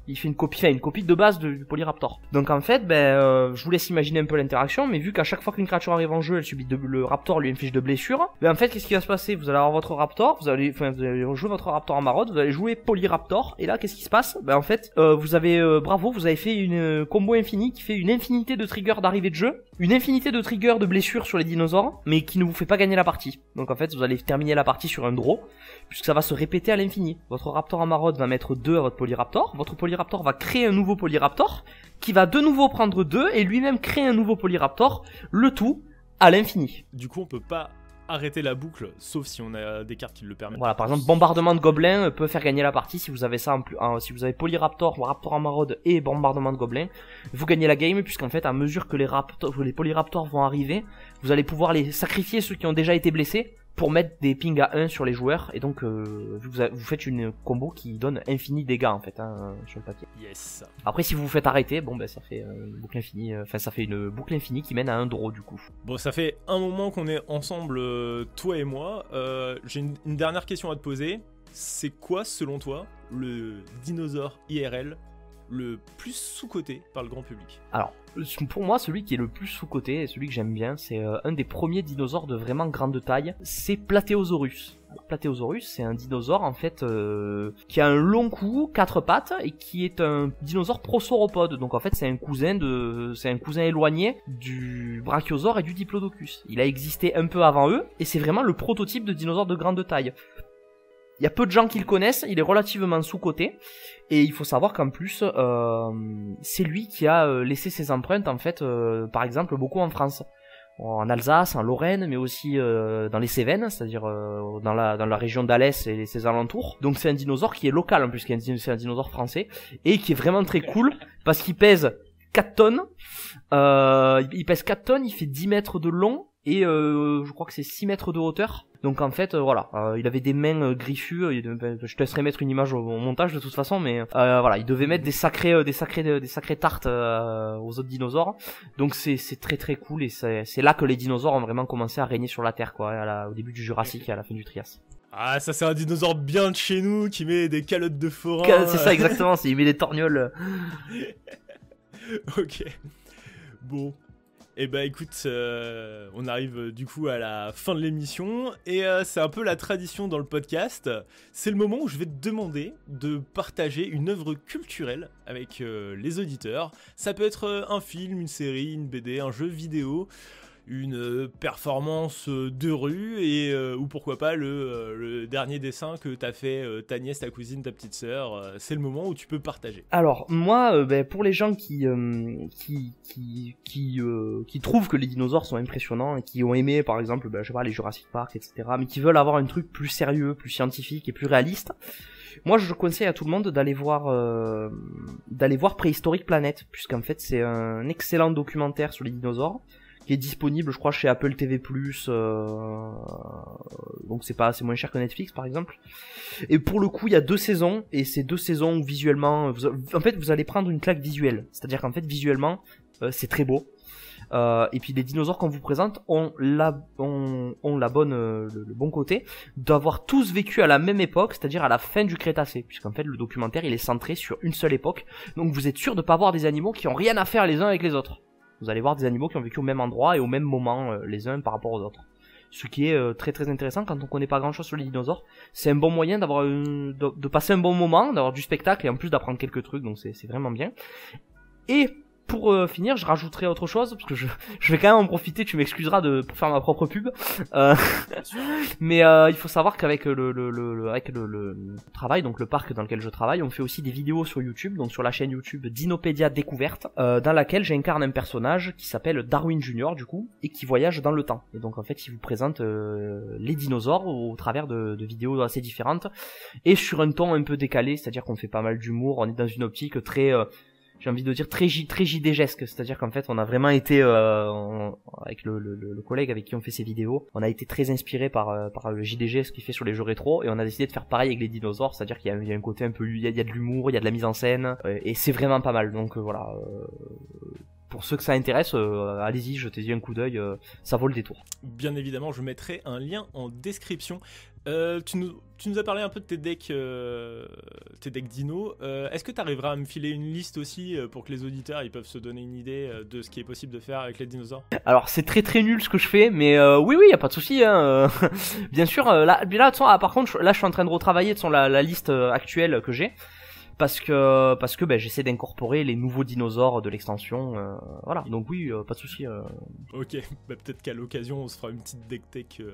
Il fait une copie de base du Polyraptor. Donc en fait, je vous laisse imaginer un peu l'interaction, mais vu qu'à chaque fois qu'une créature arrive en jeu, le Raptor lui inflige de blessures, en fait, qu'est-ce qui va se passer? Vous allez avoir votre Raptor, vous allez jouer votre Raptor en maraude, vous allez jouer Polyraptor, et là, qu'est-ce qui se passe? En fait, vous avez fait une combo infinie qui fait une infinité de triggers d'arrivée de jeu, une infinité de triggers de blessures sur les dinosaures, mais qui ne vous fait pas gagner la partie. Donc en fait, vous allez terminer la partie sur un draw, puisque ça va se répéter à l'infini. Votre Raptor en maraude va mettre 2 à votre Polyraptor, votre Polyraptor va créer un nouveau Polyraptor, qui va de nouveau prendre 2, et lui-même créer un nouveau Polyraptor, le tout à l'infini. Du coup, on peut pas arrêter la boucle, sauf si on a des cartes qui le permettent. Voilà, par exemple, Bombardement de Gobelins peut faire gagner la partie si vous avez ça si vous avez Polyraptor ou Raptor en maraude et Bombardement de Gobelins, vous gagnez la game, puisqu'en fait, à mesure que les Polyraptors vont arriver, vous allez pouvoir les sacrifier ceux qui ont déjà été blessés, pour mettre des pings à 1 sur les joueurs, et donc vous faites une combo qui donne infini dégâts en fait sur le papier. Yes. Après si vous vous faites arrêter, ça fait une boucle infinie, ça fait une boucle infinie qui mène à un draw du coup. Bon, ça fait un moment qu'on est ensemble, toi et moi. J'ai une dernière question à te poser. C'est quoi selon toi le dinosaure IRL le plus sous-coté par le grand public? Alors, pour moi, celui qui est le plus sous-coté, et celui que j'aime bien, c'est un des premiers dinosaures de vraiment grande taille, c'est Plateosaurus. Alors, Plateosaurus, c'est un dinosaure, en fait, qui a un long cou, 4 pattes, et qui est un dinosaure prosauropode. Donc, en fait, c'est un cousin éloigné du Brachiosaure et du Diplodocus. Il a existé un peu avant eux, et c'est vraiment le prototype de dinosaure de grande taille. Il y a peu de gens qui le connaissent, il est relativement sous-coté. Et il faut savoir qu'en plus, c'est lui qui a laissé ses empreintes, en fait, par exemple, beaucoup en France. En Alsace, en Lorraine, mais aussi dans les Cévennes, c'est-à-dire dans la région d'Alès et ses alentours. Donc c'est un dinosaure qui est local en plus, c'est un dinosaure français, et qui est vraiment très cool, parce qu'il pèse 4 tonnes, il pèse 4 tonnes, il fait 10 mètres de long, et je crois que c'est 6 mètres de hauteur. Donc en fait, voilà, il avait des mains griffues, je te laisserai mettre une image au montage de toute façon, mais voilà, il devait mettre des sacrées tartes aux autres dinosaures. Donc c'est très très cool, et c'est là que les dinosaures ont vraiment commencé à régner sur la Terre, quoi, au début du Jurassique et à la fin du Trias. Ah, ça c'est un dinosaure bien de chez nous, qui met des calottes de forain. C'est ça exactement, il met des torgnoles. Ok, bon. Eh ben écoute, on arrive du coup à la fin de l'émission, et c'est un peu la tradition dans le podcast. C'est le moment où je vais te demander de partager une œuvre culturelle avec les auditeurs. Ça peut être un film, une série, une BD, un jeu vidéo, une performance de rue, et ou pourquoi pas le dernier dessin que t'as fait ta nièce, ta cousine, ta petite sœur. C'est le moment où tu peux partager. Alors moi, pour les gens qui trouvent que les dinosaures sont impressionnants et qui ont aimé par exemple, je sais pas, les Jurassic Park, etc., mais qui veulent avoir un truc plus sérieux, plus scientifique et plus réaliste, moi je conseille à tout le monde d'aller voir Préhistorique Planet, puisqu'en fait c'est un excellent documentaire sur les dinosaures, qui est disponible, je crois, chez Apple TV+, donc c'est moins cher que Netflix, par exemple. Et pour le coup, il y a 2 saisons, et ces 2 saisons où visuellement, en fait, vous allez prendre une claque visuelle. C'est-à-dire qu'en fait, visuellement, c'est très beau. Et puis les dinosaures qu'on vous présente ont le bon côté d'avoir tous vécu à la même époque, c'est-à-dire à la fin du Crétacé, puisqu'en fait le documentaire il est centré sur une seule époque, donc vous êtes sûr de pas voir des animaux qui ont rien à faire les uns avec les autres. Vous allez voir des animaux qui ont vécu au même endroit et au même moment les uns par rapport aux autres. Ce qui est très très intéressant quand on connaît pas grand chose sur les dinosaures. C'est un bon moyen de passer un bon moment, d'avoir du spectacle et en plus d'apprendre quelques trucs, donc c'est vraiment bien. Et pour finir, je rajouterai autre chose, parce que je vais quand même en profiter, tu m'excuseras pour faire ma propre pub. Mais il faut savoir qu'avec le travail, donc le parc dans lequel je travaille, on fait aussi des vidéos sur YouTube, donc sur la chaîne YouTube Dinopédia Découverte, dans laquelle j'incarne un personnage qui s'appelle Darwin Junior, du coup, et qui voyage dans le temps. Et donc en fait, il vous présente les dinosaures au travers de vidéos assez différentes, et sur un ton un peu décalé, c'est-à-dire qu'on fait pas mal d'humour, on est dans une optique très... j'ai envie de dire très JDGesque, c'est-à-dire qu'en fait on a vraiment été avec le collègue avec qui on fait ces vidéos, on a été très inspiré par le JDG, ce qu'il fait sur les jeux rétro, et on a décidé de faire pareil avec les dinosaures, c'est-à-dire qu'il y a un côté un peu, il y a de l'humour, il y a de la mise en scène, et c'est vraiment pas mal. Donc voilà, pour ceux que ça intéresse, allez-y, jetez-y un coup d'œil, ça vaut le détour. Bien évidemment, je mettrai un lien en description. Tu nous as parlé un peu de tes decks dino. Est-ce que tu arriveras à me filer une liste aussi pour que les auditeurs ils peuvent se donner une idée de ce qui est possible de faire avec les dinosaures? Alors c'est très très nul ce que je fais, mais oui y a pas de souci. Hein, bien sûr. Là de toute façon, par contre, là je suis en train de retravailler de la liste actuelle que j'ai. Parce que j'essaie d'incorporer les nouveaux dinosaures de l'extension, voilà. Donc oui, pas de souci. Ok, peut-être qu'à l'occasion on se fera une petite deck tech.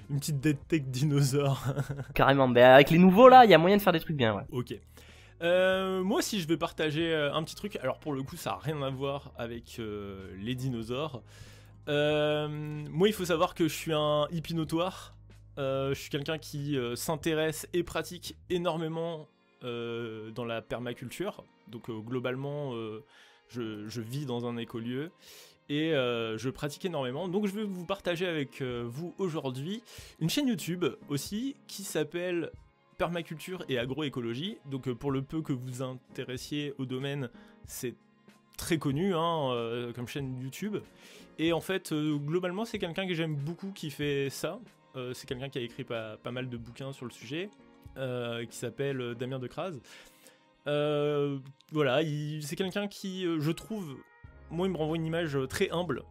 Une petite deck tech dinosaure. Carrément, avec les nouveaux là, il y a moyen de faire des trucs bien, ouais. Ok. Moi aussi je vais partager un petit truc. Alors pour le coup ça n'a rien à voir avec les dinosaures. Moi il faut savoir que je suis un hippie notoire. Je suis quelqu'un qui s'intéresse et pratique énormément dans la permaculture. Donc globalement je vis dans un écolieu. Et je pratique énormément, donc je vais vous partager avec vous aujourd'hui une chaîne YouTube aussi qui s'appelle Permaculture et Agroécologie. Donc pour le peu que vous intéressiez au domaine, c'est très connu comme chaîne YouTube. Et en fait, globalement, c'est quelqu'un que j'aime beaucoup qui fait ça. C'est quelqu'un qui a écrit pas mal de bouquins sur le sujet, qui s'appelle Damien Decrazes. Voilà, c'est quelqu'un qui, je trouve... Moi, il me renvoie une image très humble.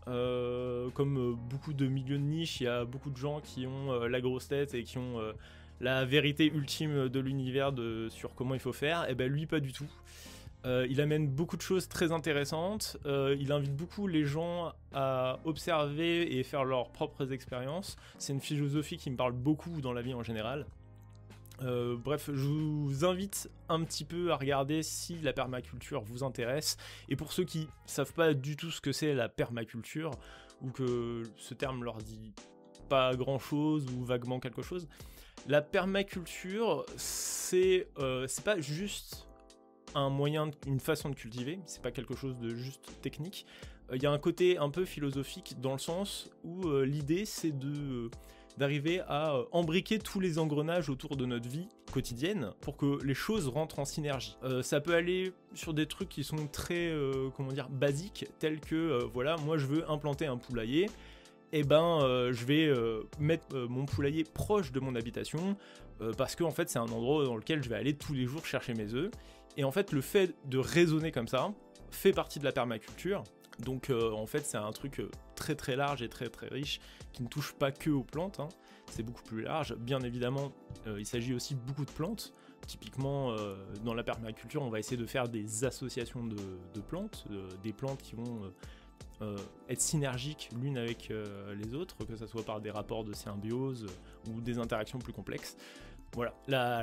Comme beaucoup de milieux de niche, il y a beaucoup de gens qui ont la grosse tête et qui ont la vérité ultime de l'univers sur comment il faut faire. Et ben lui, pas du tout. Il amène beaucoup de choses très intéressantes. Il invite beaucoup les gens à observer et faire leurs propres expériences. C'est une philosophie qui me parle beaucoup dans la vie en général. Bref, je vous invite un petit peu à regarder si la permaculture vous intéresse. Et pour ceux qui savent pas du tout ce que c'est la permaculture, ou que ce terme leur dit pas grand chose ou vaguement quelque chose, la permaculture, c'est pas juste un moyen, une façon de cultiver, c'est pas quelque chose de juste technique. Il y a un côté un peu philosophique dans le sens où l'idée c'est d'arriver à embriquer tous les engrenages autour de notre vie quotidienne pour que les choses rentrent en synergie. Ça peut aller sur des trucs qui sont très basiques, tels que voilà, moi je veux implanter un poulailler, et je vais mettre mon poulailler proche de mon habitation parce que en fait c'est un endroit dans lequel je vais aller tous les jours chercher mes œufs. Et en fait le fait de raisonner comme ça fait partie de la permaculture. Donc en fait c'est un truc très très large et très très riche qui ne touche pas que aux plantes, hein. C'est beaucoup plus large. Bien évidemment il s'agit aussi beaucoup de plantes. Typiquement dans la permaculture on va essayer de faire des associations de plantes, des plantes qui vont être synergiques l'une avec les autres, que ce soit par des rapports de symbiose ou des interactions plus complexes. Voilà,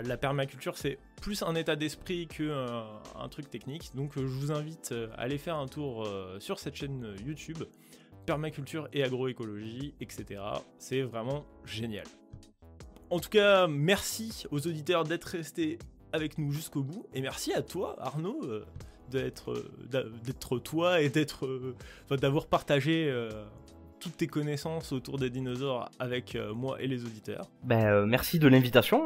la permaculture c'est plus un état d'esprit qu'un truc technique, donc je vous invite à aller faire un tour sur cette chaîne YouTube, permaculture et agroécologie, etc. C'est vraiment génial. En tout cas, merci aux auditeurs d'être restés avec nous jusqu'au bout, et merci à toi Arnaud d'être toi et d'avoir partagé toutes tes connaissances autour des dinosaures avec moi et les auditeurs. Merci de l'invitation.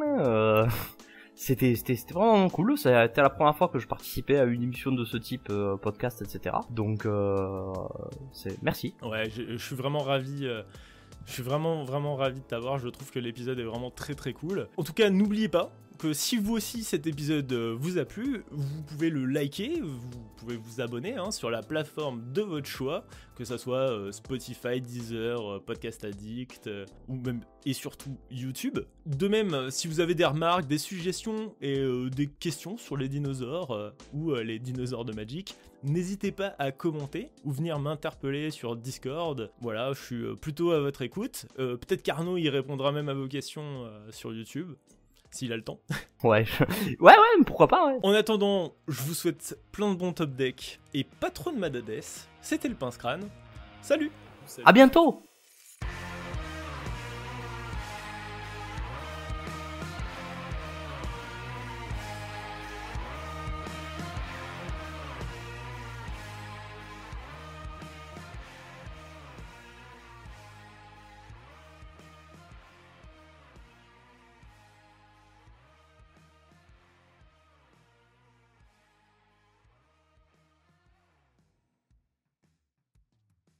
C'était vraiment cool. C'était la première fois que je participais à une émission de ce type, podcast, etc. Donc, merci. Ouais, je suis vraiment ravi. Je suis vraiment ravi de t'avoir. Je trouve que l'épisode est vraiment très très cool. En tout cas, n'oubliez pas que si vous aussi cet épisode vous a plu, vous pouvez le liker, vous pouvez vous abonner sur la plateforme de votre choix, que ça soit Spotify, Deezer, Podcast Addict, ou même et surtout YouTube. De même, si vous avez des remarques, des suggestions et des questions sur les dinosaures ou les dinosaures de Magic, n'hésitez pas à commenter ou venir m'interpeller sur Discord. Voilà, je suis plutôt à votre écoute. Peut-être qu'Arnaud y répondra même à vos questions sur YouTube. S'il a le temps. Ouais, pourquoi pas, ouais. En attendant, je vous souhaite plein de bons top decks et pas trop de Madades. C'était le Pince Crâne. Salut. À bientôt.